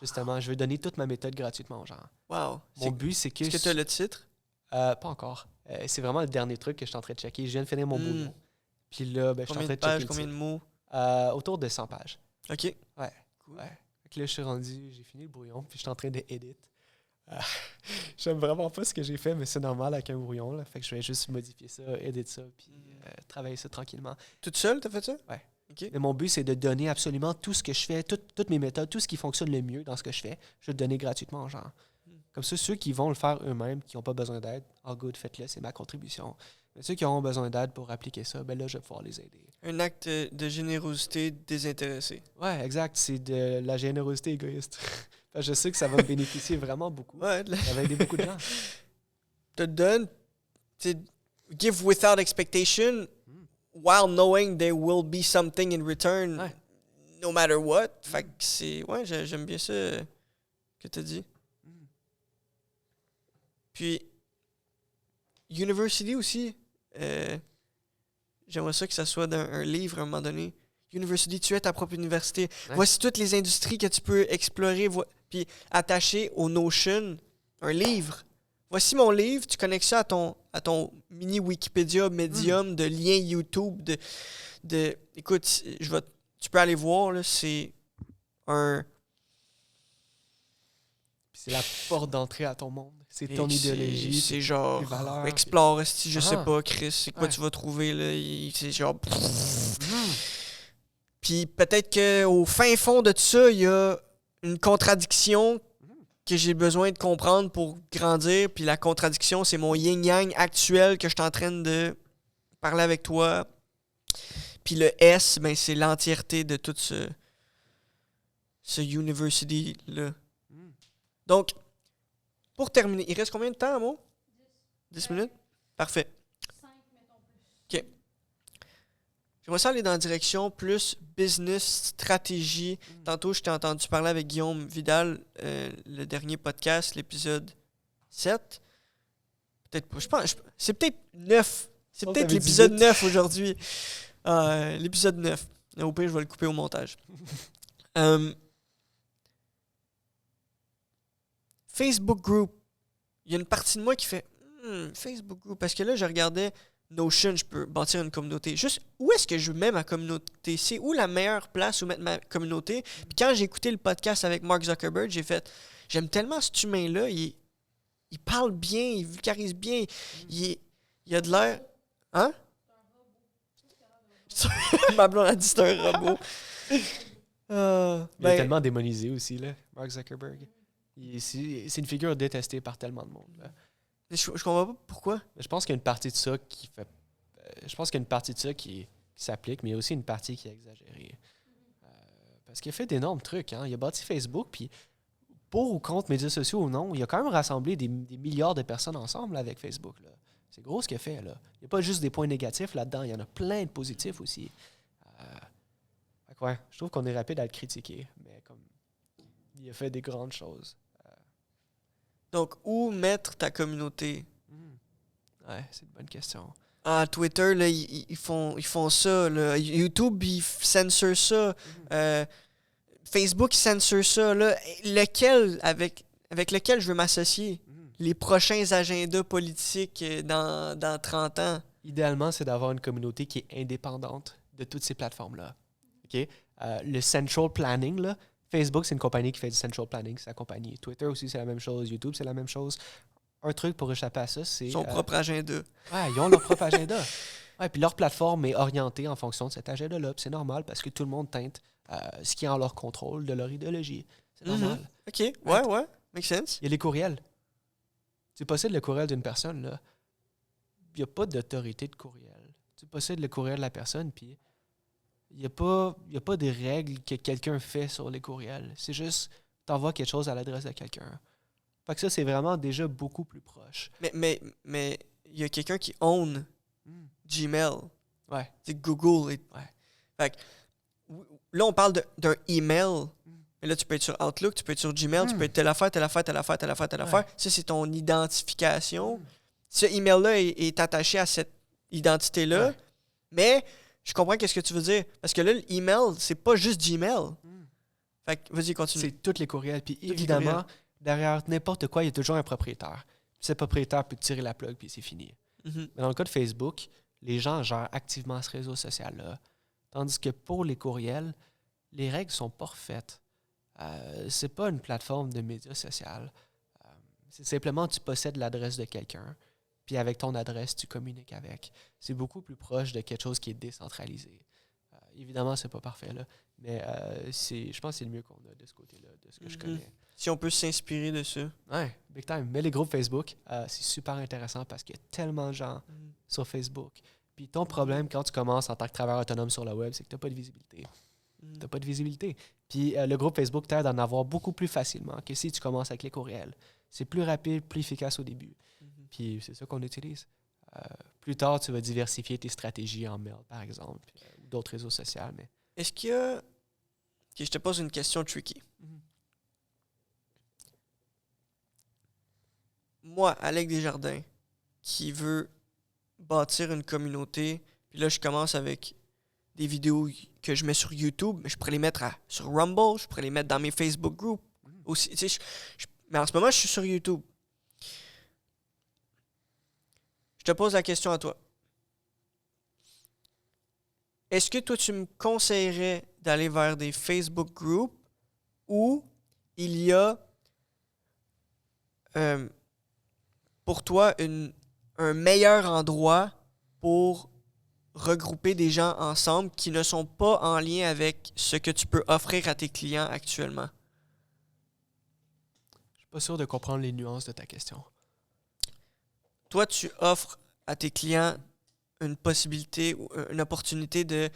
S1: Justement, je vais donner toute ma méthode gratuitement aux gens.
S2: Wow.
S1: Mon but, c'est que...
S2: Est-ce que tu as le titre?
S1: Pas encore. C'est vraiment le dernier truc que je suis en train de checker. Je viens de finir mon brouillon. Puis là, ben, je suis en
S2: Combien
S1: train
S2: de
S1: de checker
S2: pages,
S1: le
S2: combien de
S1: titre.
S2: mots?
S1: Autour de 100 pages.
S2: OK.
S1: Ouais.
S2: Cool.
S1: Ouais. Fait que là, je suis rendu, j'ai fini le brouillon, puis je suis en train d'éditer. J'aime vraiment pas ce que j'ai fait, mais c'est normal avec un brouillon. Là. Fait que je vais juste modifier ça, éditer ça, puis travailler ça tranquillement.
S2: Toute seule, t'as fait ça?
S1: Ouais.
S2: OK.
S1: Mais mon but, c'est de donner absolument tout ce que je fais, toutes mes méthodes, tout ce qui fonctionne le mieux dans ce que je fais, je vais le donner gratuitement aux gens. Comme ça, ceux qui vont le faire eux-mêmes, qui n'ont pas besoin d'aide, all good, faites-le, c'est ma contribution. Mais ceux qui auront besoin d'aide pour appliquer ça, ben là, je vais pouvoir les aider.
S2: Un acte de générosité désintéressée.
S1: Ouais, exact. C'est de la générosité égoïste. Parce que je sais que ça va me bénéficier vraiment beaucoup.
S2: Ouais,
S1: Ça va aider beaucoup de gens.
S2: te donne, give without expectation, while knowing there will be something in return,
S1: Ouais.
S2: no matter what. Fait que c'est, ouais, j'aime bien ça que tu as dit. Puis, University aussi, j'aimerais ça que ça soit dans un livre à un moment donné. University, tu es ta propre université.
S1: Ouais.
S2: Voici toutes les industries que tu peux explorer, puis attacher au Notion, un livre. Voici mon livre, tu connectes ça à ton mini Wikipédia Medium de liens YouTube. Écoute, tu peux aller voir, là, c'est un...
S1: Puis c'est la porte d'entrée à ton monde. C'est ton idéologie.
S2: C'est genre,
S1: tes valeurs.
S2: explore, si je sais
S1: Ah.
S2: pas, Chris, c'est quoi
S1: Ouais.
S2: tu vas trouver, là, c'est genre... Puis peut-être qu'au fin fond de tout ça, il y a une contradiction que j'ai besoin de comprendre pour grandir. Puis la contradiction, c'est mon yin-yang actuel que je suis en train de parler avec toi. Puis le S, ben, c'est l'entièreté de tout ce university-là. Donc, pour terminer, il reste combien de temps, Amo? 10 minutes? Parfait. OK. J'aimerais ça aller dans la direction plus business, stratégie. Tantôt, je t'ai entendu parler avec Guillaume Vidal, le dernier podcast, l'épisode 7. Peut-être pas. Je pense, c'est peut-être 9. C'est peut-être l'épisode 9 aujourd'hui. L'épisode 9. Au pire, je vais le couper au montage. Facebook Group. Il y a une partie de moi qui fait Facebook Group. Parce que là, je regardais Notion, je peux bâtir une communauté. Juste, où est-ce que je mets ma communauté? C'est où la meilleure place où mettre ma communauté? Puis quand j'ai écouté le podcast avec Mark Zuckerberg, j'ai fait, j'aime tellement cet humain-là. Il parle bien, il vulgarise bien. Il a de l'air... Hein? Ma blonde a dit c'est un robot.
S1: Il est tellement démonisé aussi, là, Mark Zuckerberg. C'est une figure détestée par tellement de monde. Là.
S2: Je comprends pas pourquoi.
S1: Je pense qu'il y a une partie de ça qui fait. Je pense qu'il y a une partie de ça qui s'applique, mais il y a aussi une partie qui est exagérée. Parce qu'il a fait d'énormes trucs. Hein. Il a bâti Facebook, puis pour ou contre médias sociaux ou non, il a quand même rassemblé des milliards de personnes ensemble avec Facebook. Là. C'est gros ce qu'il a fait. Là. Il n'y a pas juste des points négatifs là-dedans, il y en a plein de positifs aussi. Ouais, je trouve qu'on est rapide à le critiquer, mais comme il a fait des grandes choses.
S2: Donc, où mettre ta communauté?
S1: Ouais, c'est une bonne question.
S2: Twitter, là, ils font ça. Là. YouTube, ils censurent ça. Facebook, ils censurent ça. Là. Lequel, avec lequel je veux m'associer? Les prochains agendas politiques dans 30 ans?
S1: Idéalement, c'est d'avoir une communauté qui est indépendante de toutes ces plateformes-là. Okay? Le central planning, là, Facebook, c'est une compagnie qui fait du central planning, c'est la compagnie. Twitter aussi, c'est la même chose. YouTube, c'est la même chose. Un truc pour échapper à ça, c'est...
S2: Son propre agenda.
S1: Ouais, ils ont leur propre agenda. Ouais, puis leur plateforme est orientée en fonction de cet agenda-là. Puis c'est normal parce que tout le monde teinte ce qui est en leur contrôle de leur idéologie. C'est normal.
S2: OK, ouais. Make sense.
S1: Il y a les courriels. Tu possèdes le courriel d'une personne, là. Il n'y a pas d'autorité de courriel. Tu possèdes le courriel de la personne, puis... Il n'y a pas des règles que quelqu'un fait sur les courriels. C'est juste, t'envoies quelque chose à l'adresse de quelqu'un. Fait que ça, c'est vraiment déjà beaucoup plus proche.
S2: Mais il y a quelqu'un qui own Gmail.
S1: Ouais.
S2: C'est Google.
S1: Ouais.
S2: Fait que, là, on parle d'un email. Mais là, tu peux être sur Outlook, tu peux être sur Gmail, tu peux être telle affaire. Ça, c'est ton identification. Ce email-là est attaché à cette identité-là. Ouais. Mais... Je comprends qu'est-ce que tu veux dire. Parce que là, l'email, c'est pas juste Gmail. Fait que, vas-y, continue.
S1: C'est tous les courriels. Puis évidemment, derrière n'importe quoi, il y a toujours un propriétaire. Puis ce propriétaire peut tirer la plug, puis c'est fini. Mais dans le cas de Facebook, les gens gèrent activement ce réseau social-là. Tandis que pour les courriels, les règles sont pas refaites. C'est pas une plateforme de médias social. C'est simplement tu possèdes l'adresse de quelqu'un. Puis avec ton adresse, tu communiques avec. C'est beaucoup plus proche de quelque chose qui est décentralisé. Évidemment, c'est pas parfait, là, mais je pense que c'est le mieux qu'on a de ce côté-là, de ce que je connais.
S2: Si on peut s'inspirer de ça.
S1: Ouais, big time. Mais les groupes Facebook, c'est super intéressant parce qu'il y a tellement de gens sur Facebook. Puis ton problème quand tu commences en tant que travailleur autonome sur le web, c'est que tu n'as pas de visibilité. Tu n'as pas de visibilité. Puis le groupe Facebook t'aide à en avoir beaucoup plus facilement que si tu commences avec les courriels. C'est plus rapide, plus efficace au début. Puis c'est ça qu'on utilise. Plus tard, tu vas diversifier tes stratégies en mail, par exemple, ou d'autres réseaux sociaux. Mais...
S2: Est-ce qu'il y a... OK, je te pose une question tricky. Moi, Alec Desjardins, qui veut bâtir une communauté, puis là, je commence avec des vidéos que je mets sur YouTube, mais je pourrais les mettre sur Rumble, je pourrais les mettre dans mes Facebook groups aussi. Tu sais, mais en ce moment, je suis sur YouTube. Je te pose la question à toi. Est-ce que toi, tu me conseillerais d'aller vers des Facebook groups où il y a pour toi un meilleur endroit pour regrouper des gens ensemble qui ne sont pas en lien avec ce que tu peux offrir à tes clients actuellement?
S1: Je suis pas sûr de comprendre les nuances de ta question.
S2: Toi, tu offres à tes clients une possibilité ou une opportunité de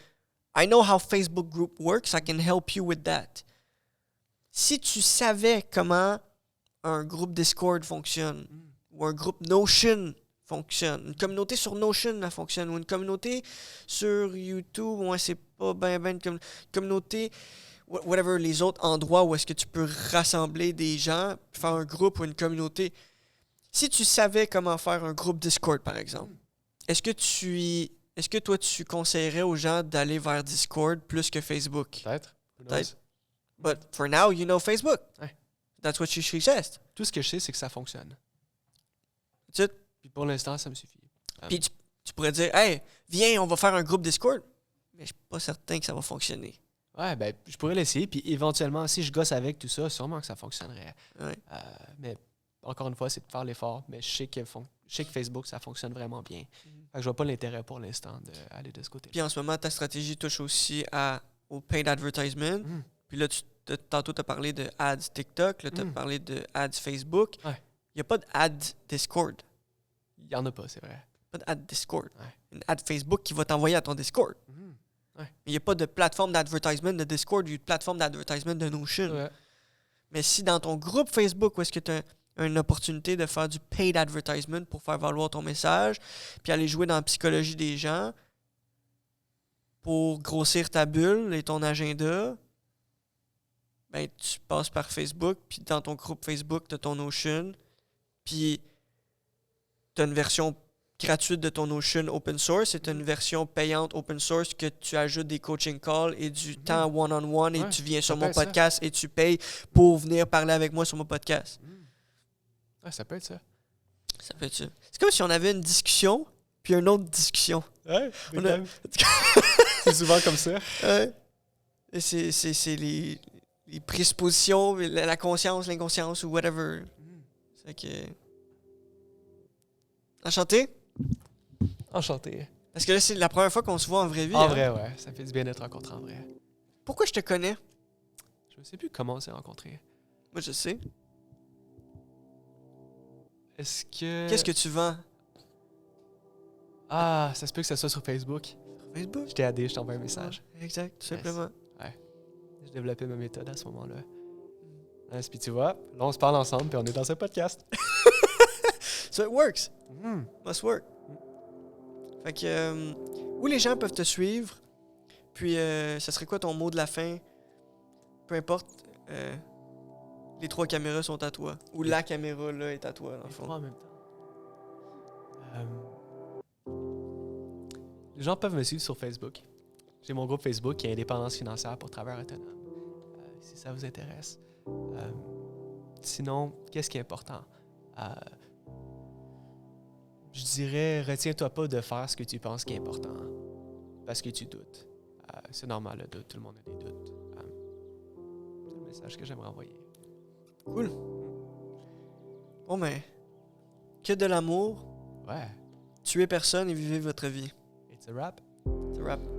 S2: I know how Facebook group works, I can help you with that. Si tu savais comment un groupe Discord fonctionne ou un groupe Notion fonctionne. Une communauté sur Notion, elle fonctionne. Ou une communauté sur YouTube, ouais, c'est pas ben comme communauté, whatever, les autres endroits où est-ce que tu peux rassembler des gens, faire un groupe ou une communauté. Si tu savais comment faire un groupe Discord, par exemple, est-ce que toi, tu conseillerais aux gens d'aller vers Discord plus que Facebook?
S1: Peut-être. Who knows?
S2: Peut-être. But for now, you know Facebook.
S1: Ouais.
S2: That's what you suggest.
S1: Tout ce que je sais, c'est que ça fonctionne.
S2: That's it.
S1: Puis pour l'instant, ça me suffit.
S2: Puis tu pourrais dire, hey, viens, on va faire un groupe Discord. Mais je suis pas certain que ça va fonctionner.
S1: Ouais, ben, je pourrais l'essayer. Puis éventuellement, si je gosse avec tout ça, sûrement que ça fonctionnerait.
S2: Ouais.
S1: Mais encore une fois, c'est de faire l'effort. Mais je sais que Facebook, ça fonctionne vraiment bien. Fait que je vois pas l'intérêt pour l'instant d'aller de ce côté.
S2: Puis en ce moment, ta stratégie touche aussi au paid advertisement. Puis là, tantôt, tu as parlé de ads TikTok. Là, tu as parlé de ads Facebook.
S1: Ouais.
S2: Il n'y a pas d'ad Discord.
S1: Il y en a pas, c'est vrai.
S2: Pas d'ad Discord.
S1: Ouais.
S2: Une ad Facebook qui va t'envoyer à ton Discord.
S1: Ouais.
S2: Il n'y a pas de plateforme d'advertisement de Discord, il y a une plateforme d'advertisement de Notion.
S1: Ouais.
S2: Mais si dans ton groupe Facebook, où est-ce que tu as une opportunité de faire du paid advertisement pour faire valoir ton message, puis aller jouer dans la psychologie des gens pour grossir ta bulle et ton agenda, ben tu passes par Facebook, puis dans ton groupe Facebook, tu as ton Notion, puis tu as une version gratuite de ton Notion open source et tu as une version payante open source que tu ajoutes des coaching calls et du temps one-on-one et
S1: Ouais,
S2: tu viens
S1: ça
S2: sur
S1: peut
S2: mon
S1: être ça.
S2: podcast et tu payes pour venir parler avec moi sur mon podcast.
S1: Ouais, ça peut être ça.
S2: Ça peut être ça. C'est comme si on avait une discussion puis une autre discussion.
S1: Ouais,
S2: On a-
S1: c'est souvent comme ça.
S2: Ouais. Et c'est les présuppositions, la conscience, l'inconscience ou whatever. C'est que... Enchanté?
S1: Enchanté.
S2: Parce que là, c'est la première fois qu'on se voit en vraie vie.
S1: En
S2: hein.
S1: vrai, ouais. Ça fait du bien d'être rencontré en vrai.
S2: Pourquoi je te connais?
S1: Je ne sais plus comment on s'est rencontrés.
S2: Moi, je sais.
S1: Est-ce que...
S2: Qu'est-ce que tu vends?
S1: Ah, ça se peut que ça soit sur Facebook.
S2: Sur Facebook?
S1: Je t'ai aidé, je t'envoie un message.
S2: Exact, tout simplement.
S1: J'ai développé ma méthode à ce moment-là. Puis tu vois, là, on se parle ensemble, puis on est dans un podcast.
S2: So it works. Must work. Fait que, où les gens peuvent te suivre? Puis, ça serait quoi ton mot de la fin? Peu importe, les 3 caméras sont à toi. Ou la caméra, là, est à toi, dans le
S1: Les
S2: fond.
S1: trois en même temps. Les gens peuvent me suivre sur Facebook. J'ai mon groupe Facebook qui est Indépendance financière pour travailleurs autonomes. Si ça vous intéresse. Sinon, qu'est-ce qui est important? Je dirais, retiens-toi pas de faire ce que tu penses qui est important. Parce que tu doutes. C'est normal, le doute. Tout le monde a des doutes. C'est le message que j'aimerais envoyer.
S2: Cool. Bon, ben, que de l'amour,
S1: Ouais.
S2: tuez personne et vivez votre vie.
S1: It's a wrap.
S2: C'est un wrap.